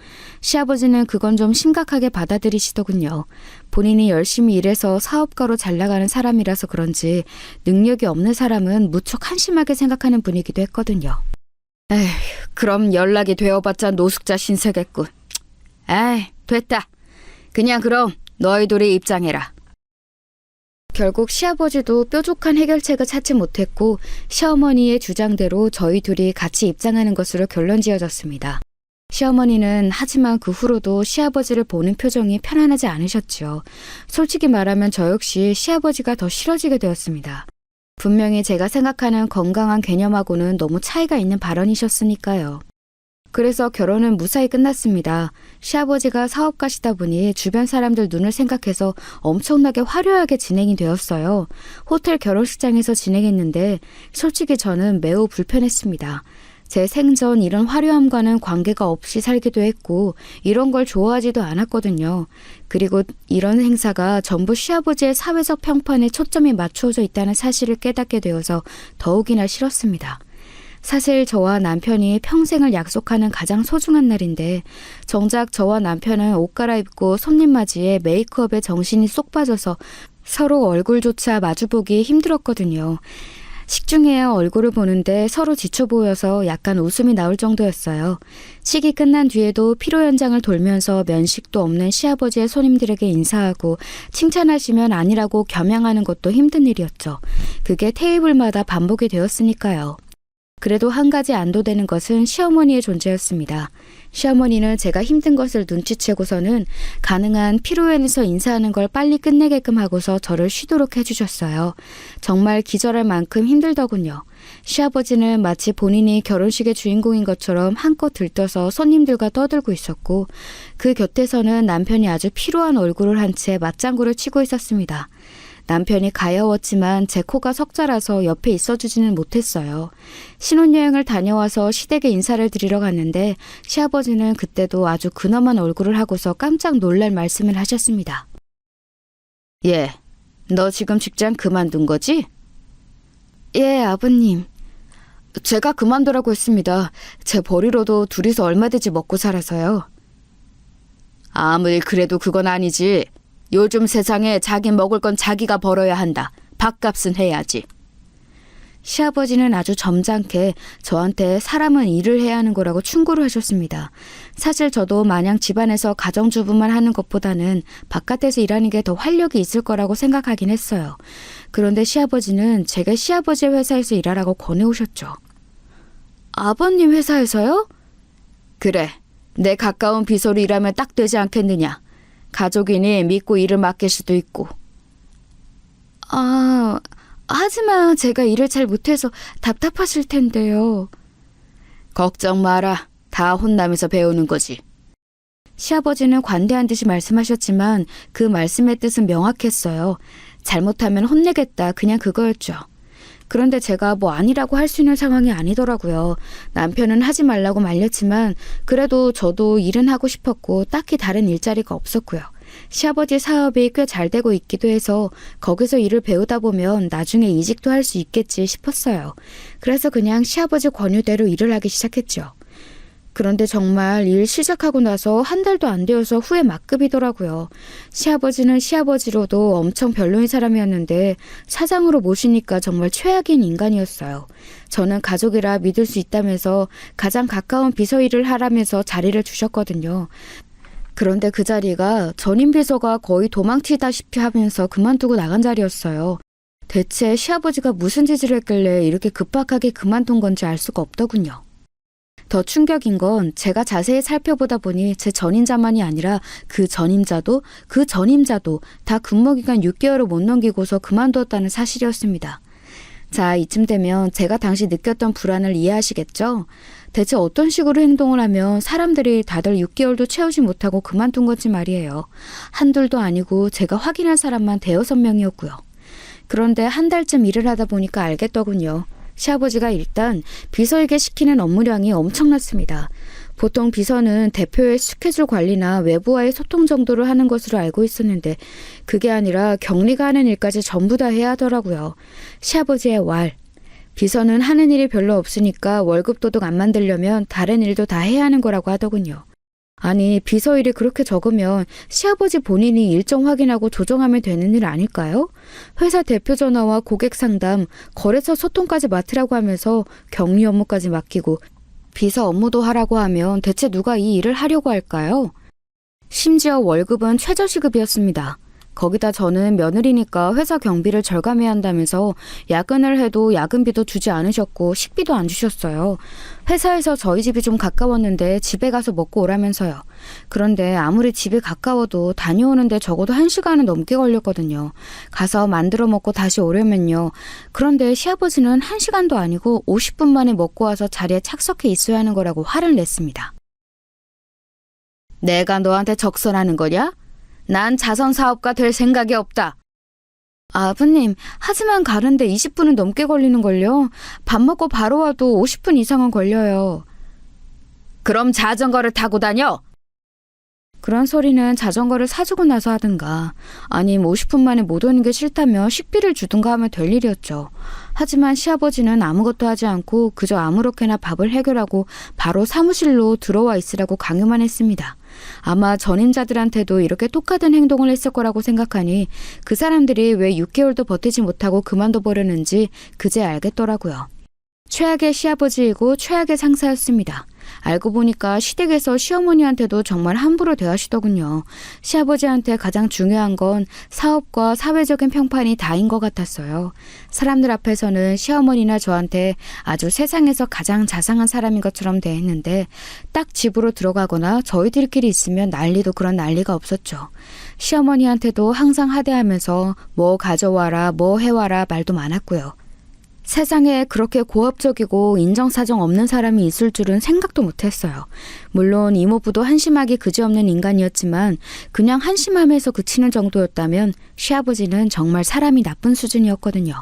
시아버지는 그건 좀 심각하게 받아들이시더군요. 본인이 열심히 일해서 사업가로 잘 나가는 사람이라서 그런지 능력이 없는 사람은 무척 한심하게 생각하는 분이기도 했거든요. 에휴, 그럼 연락이 되어봤자 노숙자 신세겠군. 에이, 됐다. 그냥 그럼 너희 둘이 입장해라. 결국 시아버지도 뾰족한 해결책을 찾지 못했고 시어머니의 주장대로 저희 둘이 같이 입장하는 것으로 결론지어졌습니다. 시어머니는 하지만 그 후로도 시아버지를 보는 표정이 편안하지 않으셨죠. 솔직히 말하면 저 역시 시아버지가 더 싫어지게 되었습니다. 분명히 제가 생각하는 건강한 개념하고는 너무 차이가 있는 발언이셨으니까요. 그래서 결혼은 무사히 끝났습니다. 시아버지가 사업가시다 보니 주변 사람들 눈을 생각해서 엄청나게 화려하게 진행이 되었어요. 호텔 결혼식장에서 진행했는데 솔직히 저는 매우 불편했습니다. 제 생전 이런 화려함과는 관계가 없이 살기도 했고 이런 걸 좋아하지도 않았거든요. 그리고 이런 행사가 전부 시아버지의 사회적 평판에 초점이 맞추어져 있다는 사실을 깨닫게 되어서 더욱이나 싫었습니다. 사실 저와 남편이 평생을 약속하는 가장 소중한 날인데 정작 저와 남편은 옷 갈아입고 손님 맞이에 메이크업에 정신이 쏙 빠져서 서로 얼굴조차 마주보기 힘들었거든요. 식중에야 얼굴을 보는데 서로 지쳐 보여서 약간 웃음이 나올 정도였어요. 식이 끝난 뒤에도 피로 연장을 돌면서 면식도 없는 시아버지의 손님들에게 인사하고 칭찬하시면 아니라고 겸양하는 것도 힘든 일이었죠. 그게 테이블마다 반복이 되었으니까요. 그래도 한 가지 안도되는 것은 시어머니의 존재였습니다. 시어머니는 제가 힘든 것을 눈치채고서는 가능한 피로연에서 인사하는 걸 빨리 끝내게끔 하고서 저를 쉬도록 해주셨어요. 정말 기절할 만큼 힘들더군요. 시아버지는 마치 본인이 결혼식의 주인공인 것처럼 한껏 들떠서 손님들과 떠들고 있었고 그 곁에서는 남편이 아주 피로한 얼굴을 한 채 맞장구를 치고 있었습니다. 남편이 가여웠지만 제 코가 석자라서 옆에 있어주지는 못했어요. 신혼여행을 다녀와서 시댁에 인사를 드리러 갔는데 시아버지는 그때도 아주 근엄한 얼굴을 하고서 깜짝 놀랄 말씀을 하셨습니다. 예, 너 지금 직장 그만둔 거지? 예, 아버님. 제가 그만두라고 했습니다. 제 벌이로도 둘이서 얼마 되지 먹고 살아서요. 아무리 그래도 그건 아니지. 요즘 세상에 자기 먹을 건 자기가 벌어야 한다. 밥값은 해야지. 시아버지는 아주 점잖게 저한테 사람은 일을 해야 하는 거라고 충고를 하셨습니다. 사실 저도 마냥 집안에서 가정주부만 하는 것보다는 바깥에서 일하는 게 더 활력이 있을 거라고 생각하긴 했어요. 그런데 시아버지는 제가 시아버지 회사에서 일하라고 권해오셨죠. 아버님 회사에서요? 그래, 내 가까운 비서로 일하면 딱 되지 않겠느냐. 가족이니 믿고 일을 맡길 수도 있고. 하지만 제가 일을 잘 못해서 답답하실 텐데요. 걱정 마라. 다 혼나면서 배우는 거지. 시아버지는 관대한 듯이 말씀하셨지만 그 말씀의 뜻은 명확했어요. 잘못하면 혼내겠다, 그냥 그거였죠. 그런데 제가 뭐 아니라고 할 수 있는 상황이 아니더라고요. 남편은 하지 말라고 말렸지만 그래도 저도 일은 하고 싶었고 딱히 다른 일자리가 없었고요. 시아버지 사업이 꽤 잘 되고 있기도 해서 거기서 일을 배우다 보면 나중에 이직도 할 수 있겠지 싶었어요. 그래서 그냥 시아버지 권유대로 일을 하기 시작했죠. 그런데 정말 일 시작하고 나서 한 달도 안 되어서 후에 막급이더라고요. 시아버지는 시아버지로도 엄청 별로인 사람이었는데 사장으로 모시니까 정말 최악인 인간이었어요. 저는 가족이라 믿을 수 있다면서 가장 가까운 비서 일을 하라면서 자리를 주셨거든요. 그런데 그 자리가 전임 비서가 거의 도망치다시피 하면서 그만두고 나간 자리였어요. 대체 시아버지가 무슨 짓을 했길래 이렇게 급박하게 그만둔 건지 알 수가 없더군요. 더 충격인 건 제가 자세히 살펴보다 보니 제 전임자만이 아니라 그 전임자도 다 근무기간 6개월을 못 넘기고서 그만두었다는 사실이었습니다. 자, 이쯤 되면 제가 당시 느꼈던 불안을 이해하시겠죠? 대체 어떤 식으로 행동을 하면 사람들이 다들 6개월도 채우지 못하고 그만둔 건지 말이에요. 한둘도 아니고 제가 확인한 사람만 5~6명이었고요. 그런데 한 달쯤 일을 하다 보니까 알겠더군요. 시아버지가 일단 비서에게 시키는 업무량이 엄청났습니다. 보통 비서는 대표의 스케줄 관리나 외부와의 소통 정도를 하는 것으로 알고 있었는데 그게 아니라 격리가 하는 일까지 전부 다 해야 하더라고요. 시아버지의 왈. 비서는 하는 일이 별로 없으니까 월급 도둑 안 만들려면 다른 일도 다 해야 하는 거라고 하더군요. 아니, 비서 일이 그렇게 적으면 시아버지 본인이 일정 확인하고 조정하면 되는 일 아닐까요? 회사 대표 전화와 고객 상담, 거래처 소통까지 맡으라고 하면서 격리 업무까지 맡기고 비서 업무도 하라고 하면 대체 누가 이 일을 하려고 할까요? 심지어 월급은 최저시급이었습니다. 거기다 저는 며느리니까 회사 경비를 절감해야 한다면서 야근을 해도 야근비도 주지 않으셨고 식비도 안 주셨어요. 회사에서 저희 집이 좀 가까웠는데 집에 가서 먹고 오라면서요. 그런데 아무리 집이 가까워도 다녀오는데 적어도 1시간은 넘게 걸렸거든요. 가서 만들어 먹고 다시 오려면요. 그런데 시아버지는 1시간도 아니고 50분 만에 먹고 와서 자리에 착석해 있어야 하는 거라고 화를 냈습니다. 내가 너한테 적선하는 거냐? 난 자선사업가 될 생각이 없다. 아버님, 하지만 가는데 20분은 넘게 걸리는걸요. 밥 먹고 바로 와도 50분 이상은 걸려요. 그럼 자전거를 타고 다녀. 그런 소리는 자전거를 사주고 나서 하든가 아님 50분 만에 못 오는 게 싫다며 식비를 주든가 하면 될 일이었죠. 하지만 시아버지는 아무것도 하지 않고 그저 아무렇게나 밥을 해결하고 바로 사무실로 들어와 있으라고 강요만 했습니다. 아마 전임자들한테도 이렇게 똑같은 행동을 했을 거라고 생각하니 그 사람들이 왜 6개월도 버티지 못하고 그만둬 버렸는지 그제 알겠더라고요. 최악의 시아버지이고 최악의 상사였습니다. 알고 보니까 시댁에서 시어머니한테도 정말 함부로 대하시더군요. 시아버지한테 가장 중요한 건 사업과 사회적인 평판이 다인 것 같았어요. 사람들 앞에서는 시어머니나 저한테 아주 세상에서 가장 자상한 사람인 것처럼 대했는데 딱 집으로 들어가거나 저희들끼리 있으면 난리도 그런 난리가 없었죠. 시어머니한테도 항상 하대하면서 뭐 가져와라, 뭐 해와라 말도 많았고요. 세상에 그렇게 고압적이고 인정사정 없는 사람이 있을 줄은 생각도 못했어요. 물론 이모부도 한심하기 그지없는 인간이었지만 그냥 한심함에서 그치는 정도였다면 시아버지는 정말 사람이 나쁜 수준이었거든요.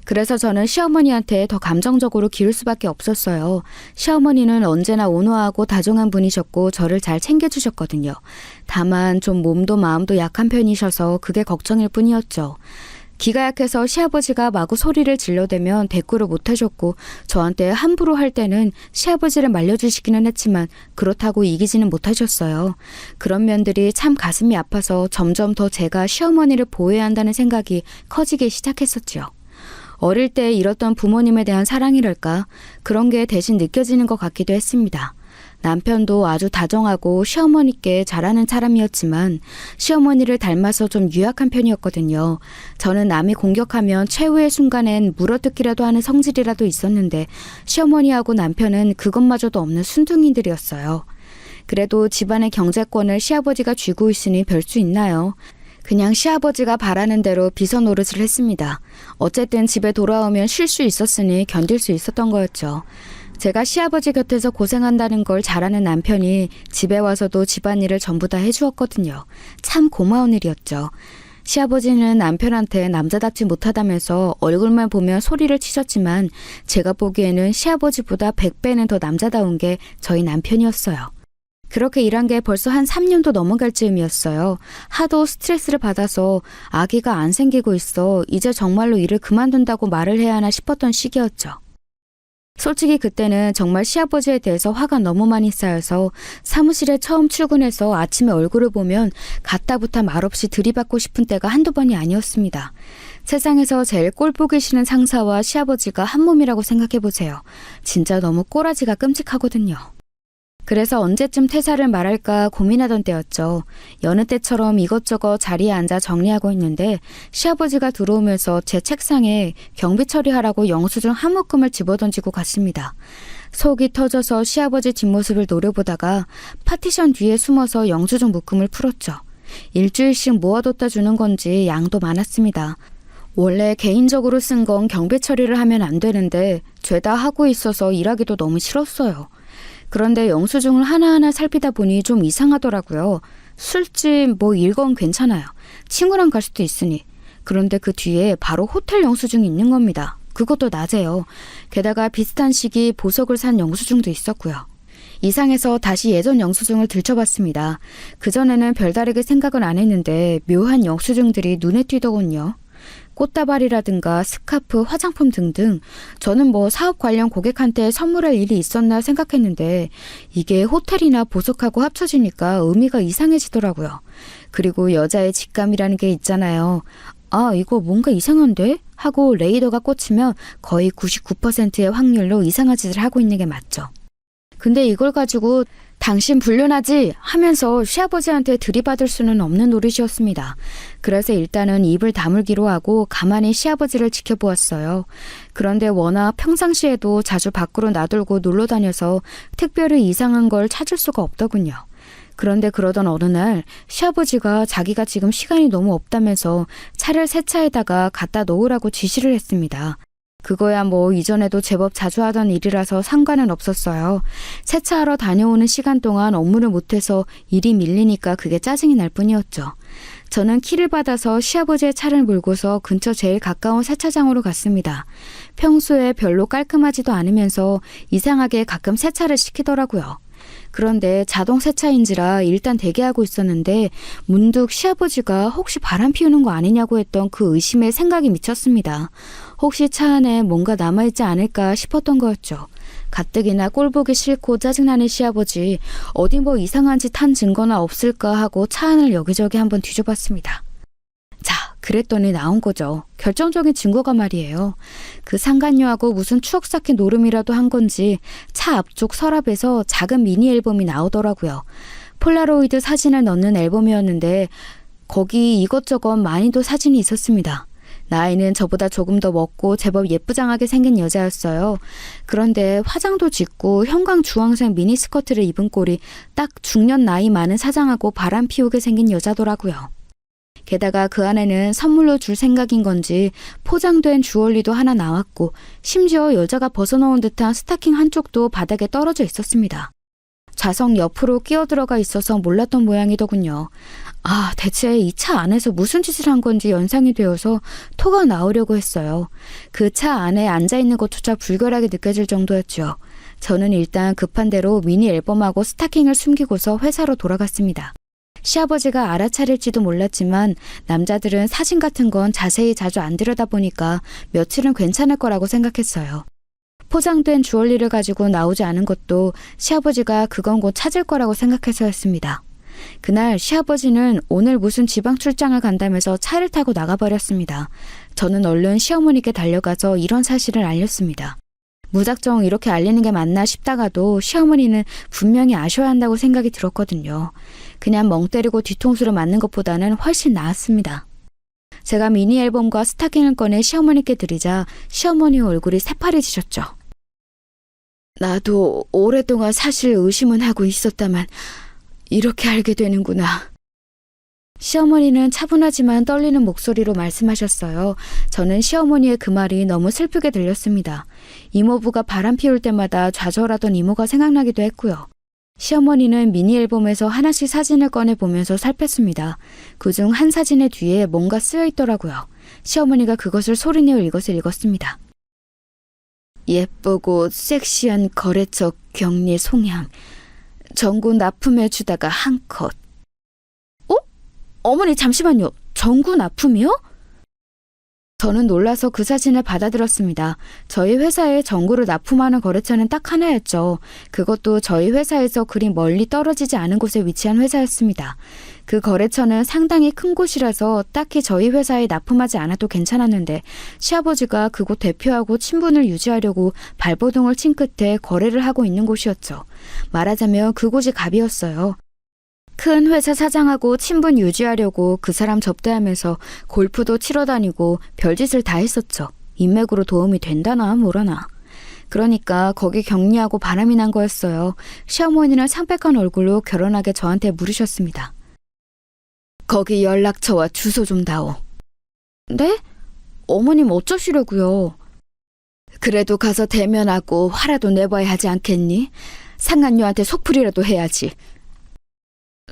그래서 저는 시어머니한테 더 감정적으로 기울 수밖에 없었어요. 시어머니는 언제나 온화하고 다정한 분이셨고 저를 잘 챙겨주셨거든요. 다만 좀 몸도 마음도 약한 편이셔서 그게 걱정일 뿐이었죠. 기가 약해서 시아버지가 마구 소리를 질러대면 대꾸를 못하셨고 저한테 함부로 할 때는 시아버지를 말려주시기는 했지만 그렇다고 이기지는 못하셨어요. 그런 면들이 참 가슴이 아파서 점점 더 제가 시어머니를 보호해야 한다는 생각이 커지기 시작했었지요. 어릴 때 잃었던 부모님에 대한 사랑이랄까 그런 게 대신 느껴지는 것 같기도 했습니다. 남편도 아주 다정하고 시어머니께 잘하는 사람이었지만 시어머니를 닮아서 좀 유약한 편이었거든요. 저는 남이 공격하면 최후의 순간엔 물어뜯기라도 하는 성질이라도 있었는데 시어머니하고 남편은 그것마저도 없는 순둥이들이었어요. 그래도 집안의 경제권을 시아버지가 쥐고 있으니 별 수 있나요? 그냥 시아버지가 바라는 대로 비서 노릇을 했습니다. 어쨌든 집에 돌아오면 쉴 수 있었으니 견딜 수 있었던 거였죠. 제가 시아버지 곁에서 고생한다는 걸 잘 아는 남편이 집에 와서도 집안일을 전부 다 해주었거든요. 참 고마운 일이었죠. 시아버지는 남편한테 남자답지 못하다면서 얼굴만 보면 소리를 치셨지만 제가 보기에는 시아버지보다 100배는 더 남자다운 게 저희 남편이었어요. 그렇게 일한 게 벌써 한 3년도 넘어갈 즈음이었어요. 하도 스트레스를 받아서 아기가 안 생기고 있어 이제 정말로 일을 그만둔다고 말을 해야 하나 싶었던 시기였죠. 솔직히 그때는 정말 시아버지에 대해서 화가 너무 많이 쌓여서 사무실에 처음 출근해서 아침에 얼굴을 보면 가타부타 말없이 들이받고 싶은 때가 한두 번이 아니었습니다. 세상에서 제일 꼴 보기 싫은 상사와 시아버지가 한 몸이라고 생각해보세요. 진짜 너무 꼬라지가 끔찍하거든요. 그래서 언제쯤 퇴사를 말할까 고민하던 때였죠. 여느 때처럼 이것저것 자리에 앉아 정리하고 있는데 시아버지가 들어오면서 제 책상에 경비 처리하라고 영수증 한 묶음을 집어던지고 갔습니다. 속이 터져서 시아버지 뒷모습을 노려보다가 파티션 뒤에 숨어서 영수증 묶음을 풀었죠. 일주일씩 모아뒀다 주는 건지 양도 많았습니다. 원래 개인적으로 쓴 건 경비 처리를 하면 안 되는데 죄다 하고 있어서 일하기도 너무 싫었어요. 그런데 영수증을 하나하나 살피다 보니 좀 이상하더라고요. 술집 뭐 일건 괜찮아요. 친구랑 갈 수도 있으니. 그런데 그 뒤에 바로 호텔 영수증이 있는 겁니다. 그것도 낮에요. 게다가 비슷한 시기 보석을 산 영수증도 있었고요. 이상해서 다시 예전 영수증을 들춰봤습니다. 그전에는 별다르게 생각은 안 했는데 묘한 영수증들이 눈에 띄더군요. 꽃다발이라든가 스카프, 화장품 등등. 저는 뭐 사업 관련 고객한테 선물할 일이 있었나 생각했는데 이게 호텔이나 보석하고 합쳐지니까 의미가 이상해지더라고요. 그리고 여자의 직감이라는 게 있잖아요. 아, 이거 뭔가 이상한데? 하고 레이더가 꽂히면 거의 99%의 확률로 이상한 짓을 하고 있는 게 맞죠. 근데 이걸 가지고 당신 불륜하지? 하면서 시아버지한테 들이받을 수는 없는 노릇이었습니다. 그래서 일단은 입을 다물기로 하고 가만히 시아버지를 지켜보았어요. 그런데 워낙 평상시에도 자주 밖으로 나돌고 놀러 다녀서 특별히 이상한 걸 찾을 수가 없더군요. 그런데 그러던 어느 날 시아버지가 자기가 지금 시간이 너무 없다면서 차를 새 차에다가 갖다 놓으라고 지시를 했습니다. 그거야 뭐 이전에도 제법 자주 하던 일이라서 상관은 없었어요. 세차하러 다녀오는 시간 동안 업무를 못해서 일이 밀리니까 그게 짜증이 날 뿐이었죠. 저는 키를 받아서 시아버지의 차를 몰고서 근처 제일 가까운 세차장으로 갔습니다. 평소에 별로 깔끔하지도 않으면서 이상하게 가끔 세차를 시키더라고요. 그런데 자동 세차인지라 일단 대기하고 있었는데 문득 시아버지가 혹시 바람 피우는 거 아니냐고 했던 그 의심에 생각이 미쳤습니다. 혹시 차 안에 뭔가 남아있지 않을까 싶었던 거였죠. 가뜩이나 꼴보기 싫고 짜증나는 시아버지, 어디 뭐 이상한 짓 한 증거나 없을까 하고 차 안을 여기저기 한번 뒤져봤습니다. 자, 그랬더니 나온 거죠. 결정적인 증거가 말이에요. 그 상간녀하고 무슨 추억 쌓기 노름이라도 한 건지 차 앞쪽 서랍에서 작은 미니 앨범이 나오더라고요. 폴라로이드 사진을 넣는 앨범이었는데 거기 이것저것 많이도 사진이 있었습니다. 나이는 저보다 조금 더 먹고 제법 예쁘장하게 생긴 여자였어요. 그런데 화장도 짓고 형광 주황색 미니스커트를 입은 꼴이 딱 중년 나이 많은 사장하고 바람 피우게 생긴 여자더라고요. 게다가 그 안에는 선물로 줄 생각인 건지 포장된 주얼리도 하나 나왔고 심지어 여자가 벗어놓은 듯한 스타킹 한쪽도 바닥에 떨어져 있었습니다. 좌석 옆으로 끼어 들어가 있어서 몰랐던 모양이더군요. 아, 대체 이 차 안에서 무슨 짓을 한 건지 연상이 되어서 토가 나오려고 했어요. 그 차 안에 앉아있는 것조차 불결하게 느껴질 정도였죠. 저는 일단 급한 대로 미니 앨범하고 스타킹을 숨기고서 회사로 돌아갔습니다. 시아버지가 알아차릴지도 몰랐지만 남자들은 사진 같은 건 자세히 자주 안 들여다보니까 며칠은 괜찮을 거라고 생각했어요. 포장된 주얼리를 가지고 나오지 않은 것도 시아버지가 그건 곧 찾을 거라고 생각해서였습니다. 그날 시아버지는 오늘 무슨 지방 출장을 간다면서 차를 타고 나가버렸습니다. 저는 얼른 시어머니께 달려가서 이런 사실을 알렸습니다. 무작정 이렇게 알리는 게 맞나 싶다가도 시어머니는 분명히 아셔야 한다고 생각이 들었거든요. 그냥 멍 때리고 뒤통수를 맞는 것보다는 훨씬 나았습니다. 제가 미니 앨범과 스타킹을 꺼내 시어머니께 드리자 시어머니 얼굴이 새파래지셨죠. 나도 오랫동안 사실 의심은 하고 있었다만 이렇게 알게 되는구나. 시어머니는 차분하지만 떨리는 목소리로 말씀하셨어요. 저는 시어머니의 그 말이 너무 슬프게 들렸습니다. 이모부가 바람 피울 때마다 좌절하던 이모가 생각나기도 했고요. 시어머니는 미니 앨범에서 하나씩 사진을 꺼내 보면서 살폈습니다. 그중 한 사진의 뒤에 뭔가 쓰여 있더라고요. 시어머니가 그것을 소리내어 이것을 읽었습니다. 예쁘고 섹시한 거래처 격리 송양. 전구 납품해 주다가 한 컷. 어머니 잠시만요. 전구 납품이요? 저는 놀라서 그 사진을 받아들었습니다. 저희 회사에 전구를 납품하는 거래처는 딱 하나였죠. 그것도 저희 회사에서 그리 멀리 떨어지지 않은 곳에 위치한 회사였습니다. 그 거래처는 상당히 큰 곳이라서 딱히 저희 회사에 납품하지 않아도 괜찮았는데 시아버지가 그곳 대표하고 친분을 유지하려고 발버둥을 친 끝에 거래를 하고 있는 곳이었죠. 말하자면 그곳이 갑이었어요. 큰 회사 사장하고 친분 유지하려고 그 사람 접대하면서 골프도 치러 다니고 별짓을 다 했었죠. 인맥으로 도움이 된다나 뭐라나. 그러니까 거기 격리하고 바람이 난 거였어요. 시어머니는 상백한 얼굴로 결혼하게 저한테 물으셨습니다. 거기 연락처와 주소 좀 다오. 네? 어머님 어쩌시려고요? 그래도 가서 대면하고 화라도 내봐야 하지 않겠니? 상간녀한테 속풀이라도 해야지.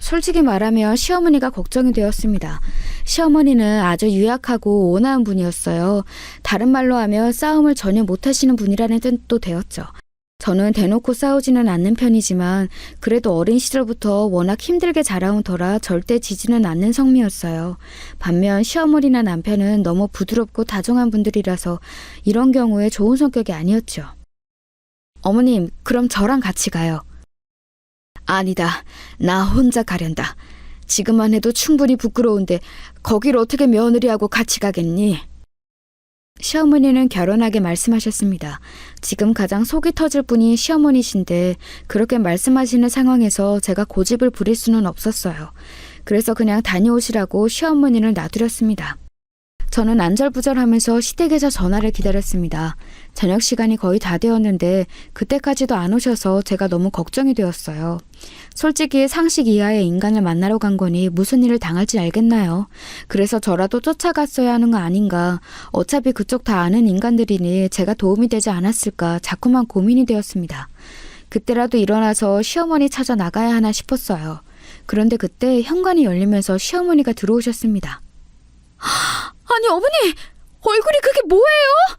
솔직히 말하면 시어머니가 걱정이 되었습니다. 시어머니는 아주 유약하고 온화한 분이었어요. 다른 말로 하면 싸움을 전혀 못하시는 분이라는 뜻도 되었죠. 저는 대놓고 싸우지는 않는 편이지만 그래도 어린 시절부터 워낙 힘들게 자라온 터라 절대 지지는 않는 성미였어요. 반면 시어머니나 남편은 너무 부드럽고 다정한 분들이라서 이런 경우에 좋은 성격이 아니었죠. 어머님, 그럼 저랑 같이 가요. 아니다. 나 혼자 가련다. 지금만 해도 충분히 부끄러운데 거기를 어떻게 며느리하고 같이 가겠니? 시어머니는 결연하게 말씀하셨습니다. 지금 가장 속이 터질 분이 시어머니신데 그렇게 말씀하시는 상황에서 제가 고집을 부릴 수는 없었어요. 그래서 그냥 다녀오시라고 시어머니를 놔두렸습니다. 저는 안절부절하면서 시댁에서 전화를 기다렸습니다. 저녁 시간이 거의 다 되었는데 그때까지도 안 오셔서 제가 너무 걱정이 되었어요. 솔직히 상식 이하의 인간을 만나러 간 거니 무슨 일을 당할지 알겠나요? 그래서 저라도 쫓아갔어야 하는 거 아닌가. 어차피 그쪽 다 아는 인간들이니 제가 도움이 되지 않았을까 자꾸만 고민이 되었습니다. 그때라도 일어나서 시어머니 찾아 나가야 하나 싶었어요. 그런데 그때 현관이 열리면서 시어머니가 들어오셨습니다. 아니 어머니, 얼굴이 그게 뭐예요?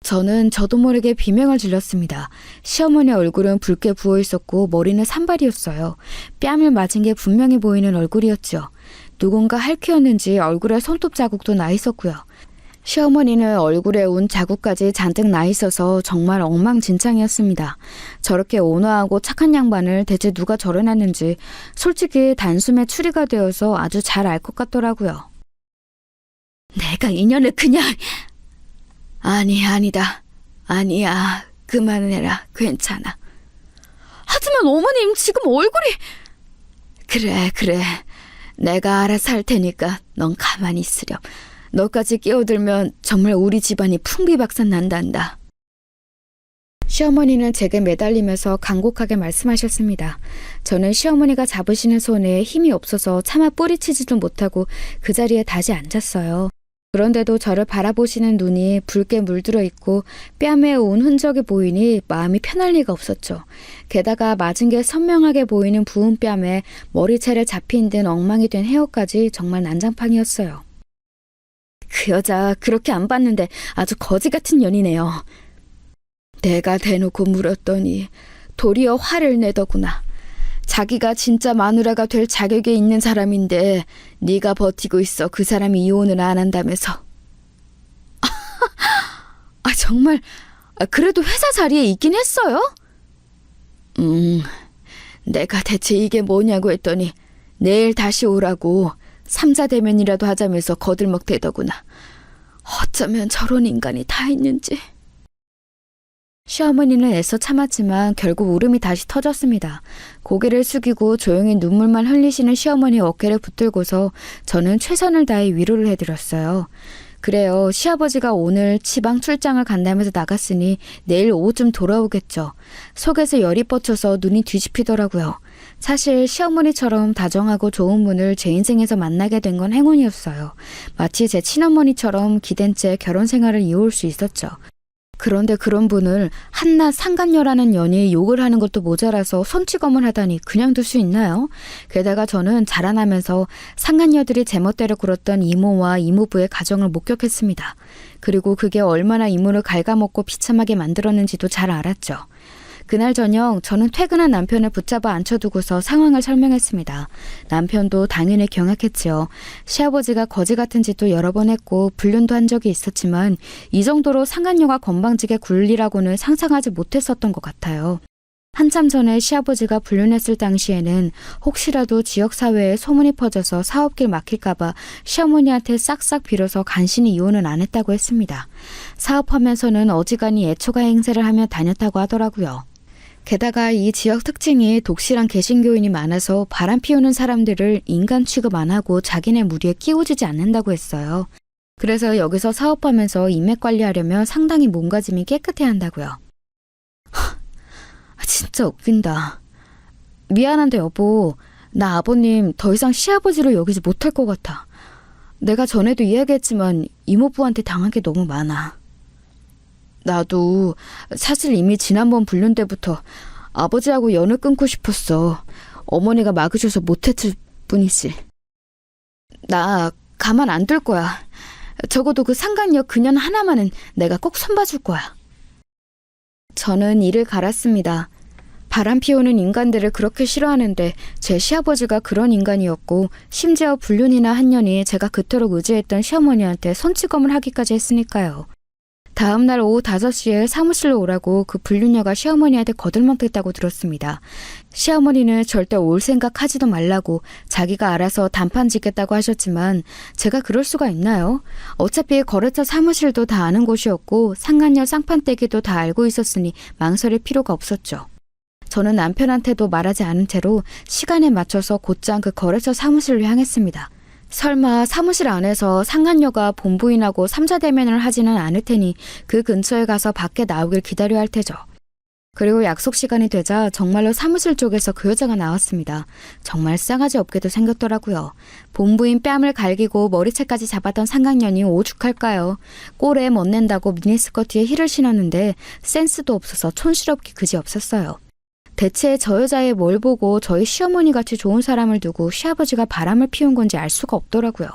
저는 저도 모르게 비명을 질렀습니다. 시어머니 얼굴은 붉게 부어있었고 머리는 산발이었어요. 뺨을 맞은 게 분명히 보이는 얼굴이었죠. 누군가 핥히었는지 얼굴에 손톱 자국도 나 있었고요. 시어머니는 얼굴에 운 자국까지 잔뜩 나 있어서 정말 엉망진창이었습니다. 저렇게 온화하고 착한 양반을 대체 누가 절여놨는지 솔직히 단숨에 추리가 되어서 아주 잘 알 것 같더라고요. 내가 인연을 그냥... 아니다. 아니야. 그만해라. 괜찮아. 하지만 어머님 지금 얼굴이... 그래. 내가 알아서 할 테니까 넌 가만히 있으렴. 너까지 끼어들면 정말 우리 집안이 풍비박산 난단다. 시어머니는 제게 매달리면서 간곡하게 말씀하셨습니다. 저는 시어머니가 잡으시는 손에 힘이 없어서 차마 뿌리치지도 못하고 그 자리에 다시 앉았어요. 그런데도 저를 바라보시는 눈이 붉게 물들어 있고 뺨에 온 흔적이 보이니 마음이 편할 리가 없었죠. 게다가 맞은 게 선명하게 보이는 부은 뺨에 머리채를 잡힌 듯 엉망이 된 헤어까지 정말 난장판이었어요. 그 여자 그렇게 안 봤는데 아주 거지 같은 년이네요. 내가 대놓고 물었더니 도리어 화를 내더구나. 자기가 진짜 마누라가 될 자격이 있는 사람인데 네가 버티고 있어 그 사람이 이혼을 안 한다면서. 정말 그래도 회사 자리에 있긴 했어요? 내가 대체 이게 뭐냐고 했더니 내일 다시 오라고 3자 대면이라도 하자면서 거들먹대더구나. 어쩌면 저런 인간이 다 있는지. 시어머니는 애써 참았지만 결국 울음이 다시 터졌습니다. 고개를 숙이고 조용히 눈물만 흘리시는 시어머니 어깨를 붙들고서 저는 최선을 다해 위로를 해드렸어요. 그래요. 시아버지가 오늘 지방 출장을 간다면서 나갔으니 내일 오후쯤 돌아오겠죠. 속에서 열이 뻗쳐서 눈이 뒤집히더라고요. 사실 시어머니처럼 다정하고 좋은 분을 제 인생에서 만나게 된 건 행운이었어요. 마치 제 친어머니처럼 기댄 채 결혼 생활을 이어올 수 있었죠. 그런데 그런 분을 한낱 상간녀라는 년이 욕을 하는 것도 모자라서 손찌검을 하다니 그냥 둘 수 있나요? 게다가 저는 자라나면서 상간녀들이 제멋대로 굴었던 이모와 이모부의 가정을 목격했습니다. 그리고 그게 얼마나 이모를 갉아먹고 비참하게 만들었는지도 잘 알았죠. 그날 저녁 저는 퇴근한 남편을 붙잡아 앉혀두고서 상황을 설명했습니다. 남편도 당연히 경악했지요. 시아버지가 거지 같은 짓도 여러 번 했고 불륜도 한 적이 있었지만 이 정도로 상간녀가 건방지게 굴리라고는 상상하지 못했었던 것 같아요. 한참 전에 시아버지가 불륜했을 당시에는 혹시라도 지역사회에 소문이 퍼져서 사업길 막힐까봐 시어머니한테 싹싹 빌어서 간신히 이혼은 안 했다고 했습니다. 사업하면서는 어지간히 애초가 행세를 하며 다녔다고 하더라고요. 게다가 이 지역 특징이 독실한 개신교인이 많아서 바람 피우는 사람들을 인간 취급 안 하고 자기네 무리에 끼워주지 않는다고 했어요. 그래서 여기서 사업하면서 인맥 관리하려면 상당히 몸가짐이 깨끗해야 한다고요. 진짜 웃긴다. 미안한데 여보, 나 아버님 더 이상 시아버지로 여기지 못할 것 같아. 내가 전에도 이야기했지만 이모부한테 당한 게 너무 많아. 나도 사실 이미 지난번 불륜 때부터 아버지하고 연을 끊고 싶었어. 어머니가 막으셔서 못했을 뿐이지. 나 가만 안 둘 거야. 적어도 그 상간녀 그년 하나만은 내가 꼭 손봐줄 거야. 저는 이를 갈았습니다. 바람 피우는 인간들을 그렇게 싫어하는데 제 시아버지가 그런 인간이었고 심지어 불륜이나 한 년이 제가 그토록 의지했던 시어머니한테 손찌검을 하기까지 했으니까요. 다음 날 오후 5시에 사무실로 오라고 그 불륜녀가 시어머니한테 거들먹댔다고 들었습니다. 시어머니는 절대 올 생각하지도 말라고 자기가 알아서 단판 짓겠다고 하셨지만 제가 그럴 수가 있나요? 어차피 거래처 사무실도 다 아는 곳이었고 상간녀 쌍판떼기도 다 알고 있었으니 망설일 필요가 없었죠. 저는 남편한테도 말하지 않은 채로 시간에 맞춰서 곧장 그 거래처 사무실로 향했습니다. 설마 사무실 안에서 상간녀가 본부인하고 삼자 대면을 하지는 않을 테니 그 근처에 가서 밖에 나오길 기다려야 할 테죠. 그리고 약속 시간이 되자 정말로 사무실 쪽에서 그 여자가 나왔습니다. 정말 싸가지 없게도 생겼더라고요. 본부인 뺨을 갈기고 머리채까지 잡았던 상간년이 오죽할까요. 꼴에 멋낸다고 미니스커트에 힐을 신었는데 센스도 없어서 촌스럽기 그지없었어요. 대체 저 여자의 뭘 보고 저희 시어머니같이 좋은 사람을 두고 시아버지가 바람을 피운 건지 알 수가 없더라고요.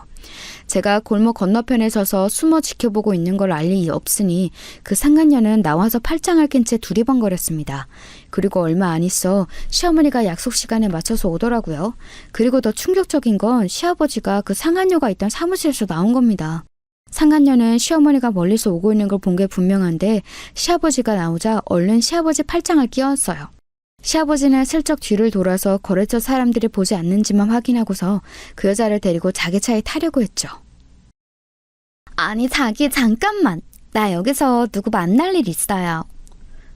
제가 골목 건너편에 서서 숨어 지켜보고 있는 걸 알 리 없으니 그 상간녀는 나와서 팔짱을 낀 채 두리번거렸습니다. 그리고 얼마 안 있어 시어머니가 약속 시간에 맞춰서 오더라고요. 그리고 더 충격적인 건 시아버지가 그 상간녀가 있던 사무실에서 나온 겁니다. 상간녀는 시어머니가 멀리서 오고 있는 걸 본 게 분명한데 시아버지가 나오자 얼른 시아버지 팔짱을 끼웠어요. 시아버지는 슬쩍 뒤를 돌아서 거래처 사람들이 보지 않는지만 확인하고서 그 여자를 데리고 자기 차에 타려고 했죠. 아니 자기 잠깐만. 나 여기서 누구 만날 일 있어요.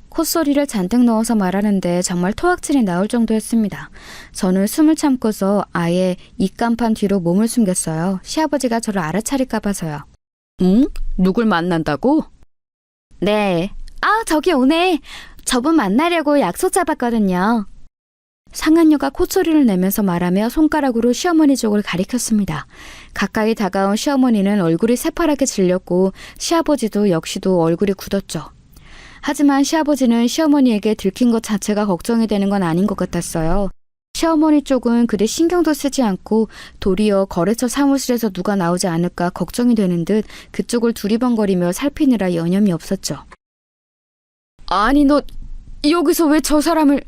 콧소리를 잔뜩 넣어서 말하는데 정말 토악질이 나올 정도였습니다. 저는 숨을 참고서 아예 입간판 뒤로 몸을 숨겼어요. 시아버지가 저를 알아차릴까 봐서요. 응? 누굴 만난다고? 네. 아 저기 오네. 저분 만나려고 약속 잡았거든요. 상간녀가 콧소리를 내면서 말하며 손가락으로 시어머니 쪽을 가리켰습니다. 가까이 다가온 시어머니는 얼굴이 새파랗게 질렸고 시아버지도 역시도 얼굴이 굳었죠. 하지만 시아버지는 시어머니에게 들킨 것 자체가 걱정이 되는 건 아닌 것 같았어요. 시어머니 쪽은 그리 신경도 쓰지 않고 도리어 거래처 사무실에서 누가 나오지 않을까 걱정이 되는 듯 그쪽을 두리번거리며 살피느라 여념이 없었죠. 아니 너 여기서 왜 저 사람을...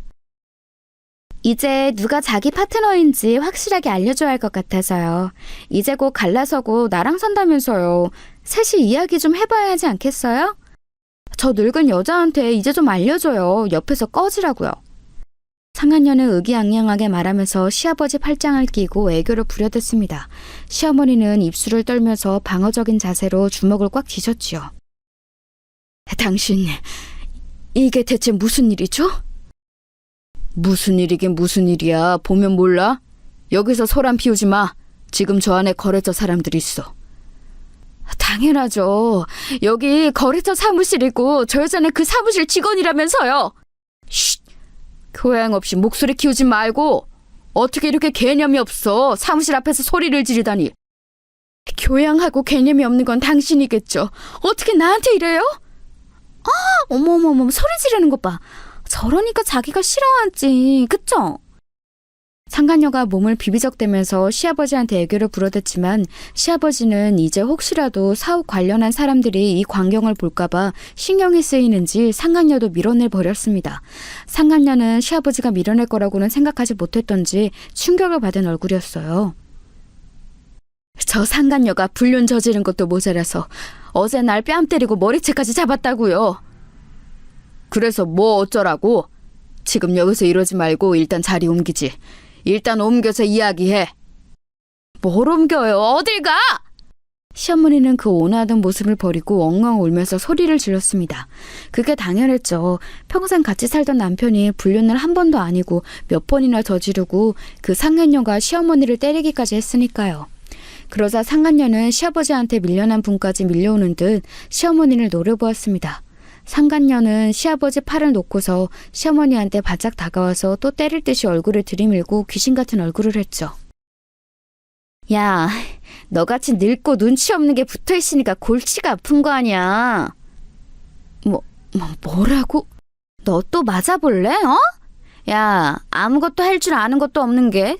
이제 누가 자기 파트너인지 확실하게 알려줘야 할 것 같아서요. 이제 곧 갈라서고 나랑 산다면서요. 셋이 이야기 좀 해봐야 하지 않겠어요? 저 늙은 여자한테 이제 좀 알려줘요. 옆에서 꺼지라고요. 상간녀는 의기양양하게 말하면서 시아버지 팔짱을 끼고 애교를 부려댔습니다. 시어머니는 입술을 떨면서 방어적인 자세로 주먹을 꽉 쥐셨지요. 당신... 이게 대체 무슨 일이죠? 무슨 일이긴 무슨 일이야. 보면 몰라? 여기서 소란 피우지 마. 지금 저 안에 거래처 사람들이 있어. 당연하죠. 여기 거래처 사무실이고 저 여자는 그 사무실 직원이라면서요. 쉿! 교양 없이 목소리 키우지 말고 어떻게 이렇게 개념이 없어. 사무실 앞에서 소리를 지르다니. 교양하고 개념이 없는 건 당신이겠죠. 어떻게 나한테 이래요? 어머머머, 소리 지르는 것 봐. 저러니까 자기가 싫어하지. 그쵸? 상간녀가 몸을 비비적대면서 시아버지한테 애교를 부려댔지만 시아버지는 이제 혹시라도 사업 관련한 사람들이 이 광경을 볼까봐 신경이 쓰이는지 상간녀도 밀어내 버렸습니다. 상간녀는 시아버지가 밀어낼 거라고는 생각하지 못했던지 충격을 받은 얼굴이었어요. 저 상간녀가 불륜 저지른 것도 모자라서 어제 날 뺨 때리고 머리채까지 잡았다고요. 그래서 뭐 어쩌라고? 지금 여기서 이러지 말고 일단 자리 옮기지. 일단 옮겨서 이야기해. 뭘 옮겨요? 어딜 가? 시어머니는 그 온화하던 모습을 버리고 엉엉 울면서 소리를 질렀습니다. 그게 당연했죠. 평생 같이 살던 남편이 불륜을 한 번도 아니고 몇 번이나 저지르고 그 상간녀가 시어머니를 때리기까지 했으니까요. 그러자 상간녀는 시아버지한테 밀려난 분까지 밀려오는 듯 시어머니를 노려보았습니다. 상간녀는 시아버지 팔을 놓고서 시어머니한테 바짝 다가와서 또 때릴 듯이 얼굴을 들이밀고 귀신 같은 얼굴을 했죠. 야, 너같이 늙고 눈치 없는 게 붙어있으니까 골치가 아픈 거 아니야. 뭐라고? 너 또 맞아볼래? 야, 아무것도 할 줄 아는 것도 없는 게.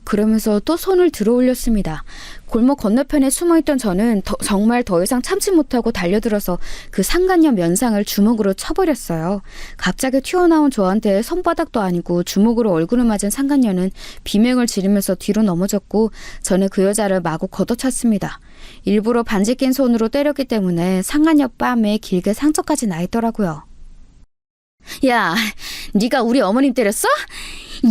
그러면서 또 손을 들어 올렸습니다. 골목 건너편에 숨어있던 저는 정말 더 이상 참지 못하고 달려들어서 그 상간녀 면상을 주먹으로 쳐버렸어요. 갑자기 튀어나온 저한테 손바닥도 아니고 주먹으로 얼굴을 맞은 상간녀는 비명을 지르면서 뒤로 넘어졌고 저는 그 여자를 마구 걷어찼습니다. 일부러 반지 낀 손으로 때렸기 때문에 상간녀 뺨에 길게 상처까지 나 있더라고요. 야, 네가 우리 어머님 때렸어?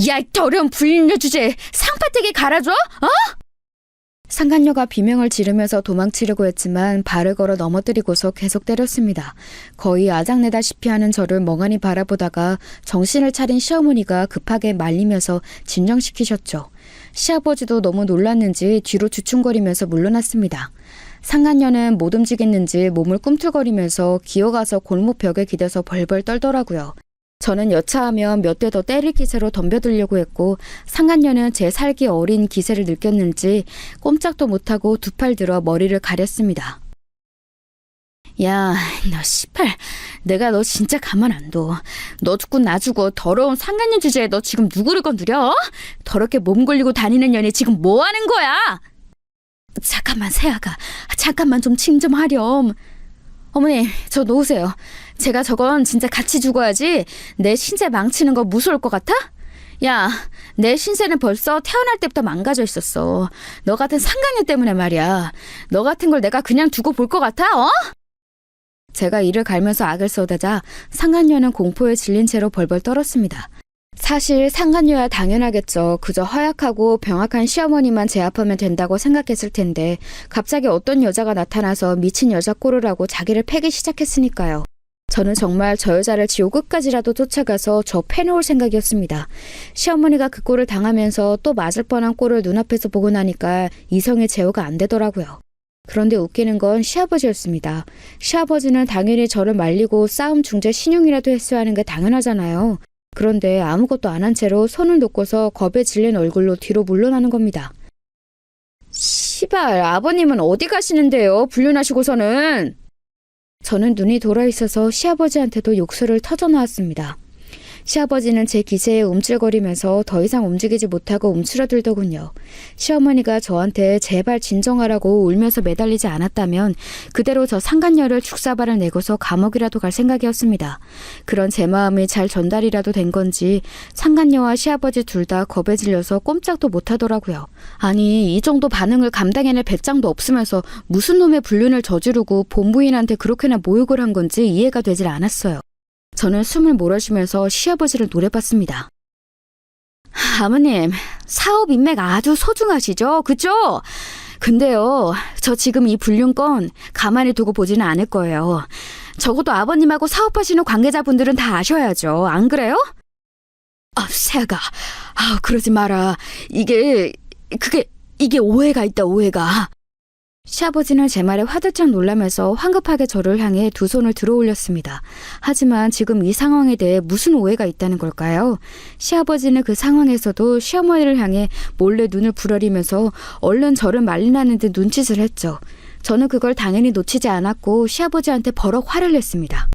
야, 이 더러운 불륜녀 주제에 상파되게 갈아줘? 상간녀가 비명을 지르면서 도망치려고 했지만 발을 걸어 넘어뜨리고서 계속 때렸습니다. 거의 아작내다시피 하는 저를 멍하니 바라보다가 정신을 차린 시어머니가 급하게 말리면서 진정시키셨죠. 시아버지도 너무 놀랐는지 뒤로 주춤거리면서 물러났습니다. 상간녀는 못 움직이는지 몸을 꿈틀거리면서 기어가서 골목벽에 기대서 벌벌 떨더라고요. 저는 여차하면 몇 대 더 때릴 기세로 덤벼들려고 했고 상간녀는 제 살기 어린 기세를 느꼈는지 꼼짝도 못하고 두 팔 들어 머리를 가렸습니다. 야, 너 씨발, 내가 너 진짜 가만 안 둬. 너 죽고 나 죽어 더러운 상간녀 주제에 너 지금 누구를 건드려? 더럽게 몸 걸리고 다니는 년이 지금 뭐 하는 거야? 잠깐만, 세아가. 잠깐만 좀 칭 좀 하렴. 어머니, 저 놓으세요. 제가 저건 진짜 같이 죽어야지 내 신세 망치는 거 무서울 것 같아? 야, 내 신세는 벌써 태어날 때부터 망가져 있었어. 너 같은 상간녀 때문에 말이야. 너 같은 걸 내가 그냥 두고 볼 것 같아? 제가 이를 갈면서 악을 쏟아자 상간녀는 공포에 질린 채로 벌벌 떨었습니다. 사실 상간녀야 당연하겠죠. 그저 허약하고 병약한 시어머니만 제압하면 된다고 생각했을 텐데 갑자기 어떤 여자가 나타나서 미친 여자 꼴을 하고 자기를 패기 시작했으니까요. 저는 정말 저 여자를 지옥 끝까지라도 쫓아가서 저 패놓을 생각이었습니다. 시어머니가 그 꼴을 당하면서 또 맞을 뻔한 꼴을 눈앞에서 보고 나니까 이성의 제어가 안 되더라고요. 그런데 웃기는 건 시아버지였습니다. 시아버지는 당연히 저를 말리고 싸움 중재 신용이라도 했어야 하는 게 당연하잖아요. 그런데 아무것도 안 한 채로 손을 놓고서 겁에 질린 얼굴로 뒤로 물러나는 겁니다. 시발, 아버님은 어디 가시는데요? 불륜하시고서는. 저는 눈이 돌아 있어서 시아버지한테도 욕설을 터져나왔습니다. 시아버지는 제 기세에 움찔거리면서 더 이상 움직이지 못하고 움츠러들더군요. 시어머니가 저한테 제발 진정하라고 울면서 매달리지 않았다면 그대로 저 상간녀를 죽사발을 내고서 감옥이라도 갈 생각이었습니다. 그런 제 마음이 잘 전달이라도 된 건지 상간녀와 시아버지 둘 다 겁에 질려서 꼼짝도 못하더라고요. 아니, 이 정도 반응을 감당해낼 배짱도 없으면서 무슨 놈의 불륜을 저지르고 본부인한테 그렇게나 모욕을 한 건지 이해가 되질 않았어요. 저는 숨을 몰아쉬면서 시아버지를 노려봤습니다. 아버님, 사업 인맥 아주 소중하시죠? 그죠? 근데요, 저 지금 이 불륜건 가만히 두고 보지는 않을 거예요. 적어도 아버님하고 사업하시는 관계자분들은 다 아셔야죠. 안 그래요? 세아가, 그러지 마라. 이게 오해가 있다, 오해가. 시아버지는 제 말에 화들짝 놀라면서 황급하게 저를 향해 두 손을 들어 올렸습니다. 하지만 지금 이 상황에 대해 무슨 오해가 있다는 걸까요? 시아버지는 그 상황에서도 시어머니를 향해 몰래 눈을 부라리면서 얼른 저를 말리라는 듯 눈짓을 했죠. 저는 그걸 당연히 놓치지 않았고 시아버지한테 버럭 화를 냈습니다.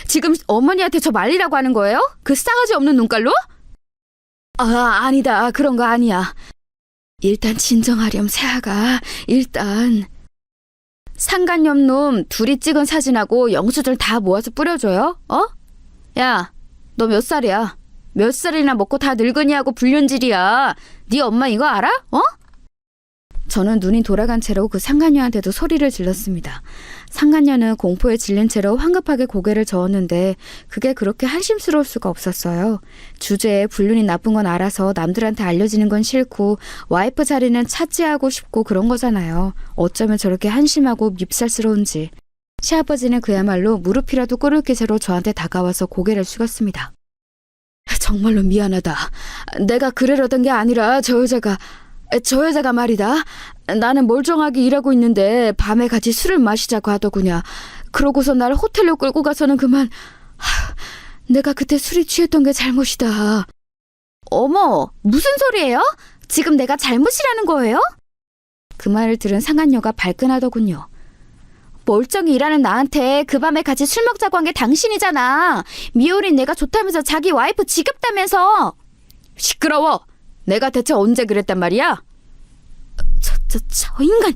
지금 어머니한테 저 말리라고 하는 거예요? 그 싸가지 없는 눈깔로? 아니다. 그런 거 아니야. 일단 진정하렴, 새아가. 일단. 상간녀 놈 둘이 찍은 사진하고 영수증 다 모아서 뿌려줘요? 야, 너 몇 살이야? 몇 살이나 먹고 다 늙은이하고 불륜질이야. 네 엄마 이거 알아? 저는 눈이 돌아간 채로 그 상간녀한테도 소리를 질렀습니다. 상간녀는 공포에 질린 채로 황급하게 고개를 저었는데 그게 그렇게 한심스러울 수가 없었어요. 주제에 불륜이 나쁜 건 알아서 남들한테 알려지는 건 싫고 와이프 자리는 차지하고 싶고 그런 거잖아요. 어쩌면 저렇게 한심하고 밉살스러운지. 시아버지는 그야말로 무릎이라도 꿇을 기세로 저한테 다가와서 고개를 숙였습니다. 정말로 미안하다. 내가 그러려던 게 아니라 저 여자가 말이다. 나는 멀쩡하게 일하고 있는데 밤에 같이 술을 마시자고 하더구냐. 그러고서 날 호텔로 끌고 가서는 그만. 내가 그때 술이 취했던 게 잘못이다. 어머, 무슨 소리예요? 지금 내가 잘못이라는 거예요? 그 말을 들은 상간녀가 발끈하더군요. 멀쩡히 일하는 나한테 그 밤에 같이 술 먹자고 한 게 당신이잖아. 미호린 내가 좋다면서 자기 와이프 지겹다면서. 시끄러워. 내가 대체 언제 그랬단 말이야? 저 인간!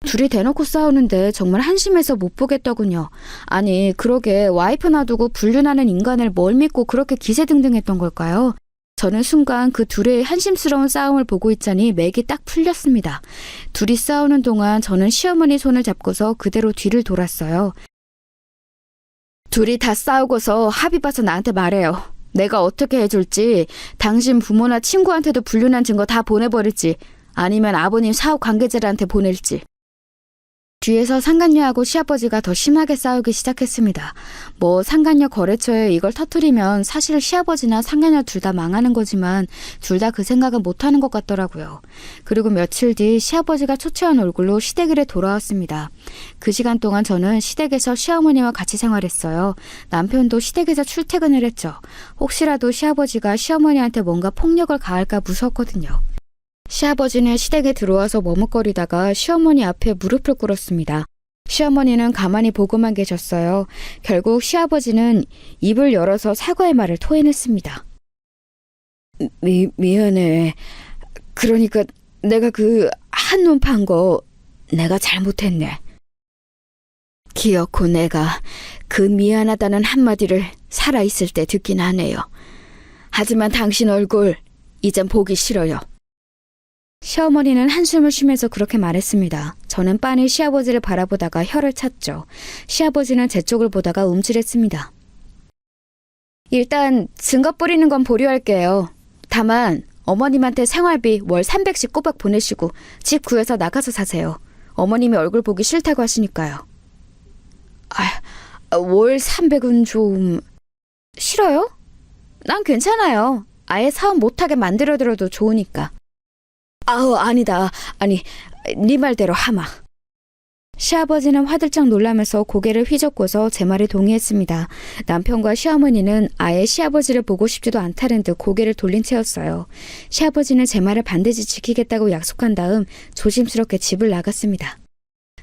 둘이 대놓고 싸우는데 정말 한심해서 못 보겠더군요. 아니, 그러게 와이프 놔두고 불륜하는 인간을 뭘 믿고 그렇게 기세등등했던 걸까요? 저는 순간 그 둘의 한심스러운 싸움을 보고 있자니 맥이 딱 풀렸습니다. 둘이 싸우는 동안 저는 시어머니 손을 잡고서 그대로 뒤를 돌았어요. 둘이 다 싸우고서 합의 봐서 나한테 말해요. 내가 어떻게 해줄지, 당신 부모나 친구한테도 불륜한 증거 다 보내버릴지, 아니면 아버님 사업 관계자들한테 보낼지. 뒤에서 상간녀하고 시아버지가 더 심하게 싸우기 시작했습니다. 상간녀 거래처에 이걸 터뜨리면 사실 시아버지나 상간녀 둘 다 망하는 거지만 둘 다 그 생각은 못하는 것 같더라고요. 그리고 며칠 뒤 시아버지가 초췌한 얼굴로 시댁에 돌아왔습니다. 그 시간 동안 저는 시댁에서 시어머니와 같이 생활했어요. 남편도 시댁에서 출퇴근을 했죠. 혹시라도 시아버지가 시어머니한테 뭔가 폭력을 가할까 무서웠거든요. 시아버지는 시댁에 들어와서 머뭇거리다가 시어머니 앞에 무릎을 꿇었습니다. 시어머니는 가만히 보고만 계셨어요. 결국 시아버지는 입을 열어서 사과의 말을 토해냈습니다. 미안해. 그러니까 내가 그 한눈 판 거 내가 잘못했네. 기어코 내가 그 미안하다는 한마디를 살아있을 때 듣긴 하네요. 하지만 당신 얼굴 이젠 보기 싫어요. 시어머니는 한숨을 쉬면서 그렇게 말했습니다. 저는 빤히 시아버지를 바라보다가 혀를 찼죠. 시아버지는 제 쪽을 보다가 움찔했습니다. 일단 증거 뿌리는 건 보류할게요. 다만 어머님한테 생활비 월 300씩 꼬박 보내시고 집 구해서 나가서 사세요. 어머님이 얼굴 보기 싫다고 하시니까요. 월 300은 좀... 싫어요? 난 괜찮아요. 아예 사업 못하게 만들어드려도 좋으니까. 아니다. 아니, 네 말대로 하마. 시아버지는 화들짝 놀라면서 고개를 휘젓고서 제 말에 동의했습니다. 남편과 시어머니는 아예 시아버지를 보고 싶지도 않다는 듯 고개를 돌린 채였어요. 시아버지는 제 말을 반드시 지키겠다고 약속한 다음 조심스럽게 집을 나갔습니다.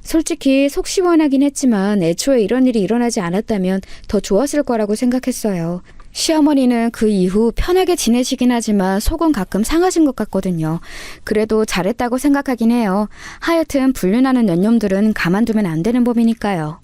솔직히 속 시원하긴 했지만 애초에 이런 일이 일어나지 않았다면 더 좋았을 거라고 생각했어요. 시어머니는 그 이후 편하게 지내시긴 하지만 속은 가끔 상하신 것 같거든요. 그래도 잘했다고 생각하긴 해요. 하여튼 불륜하는 년놈들은 가만두면 안 되는 법이니까요.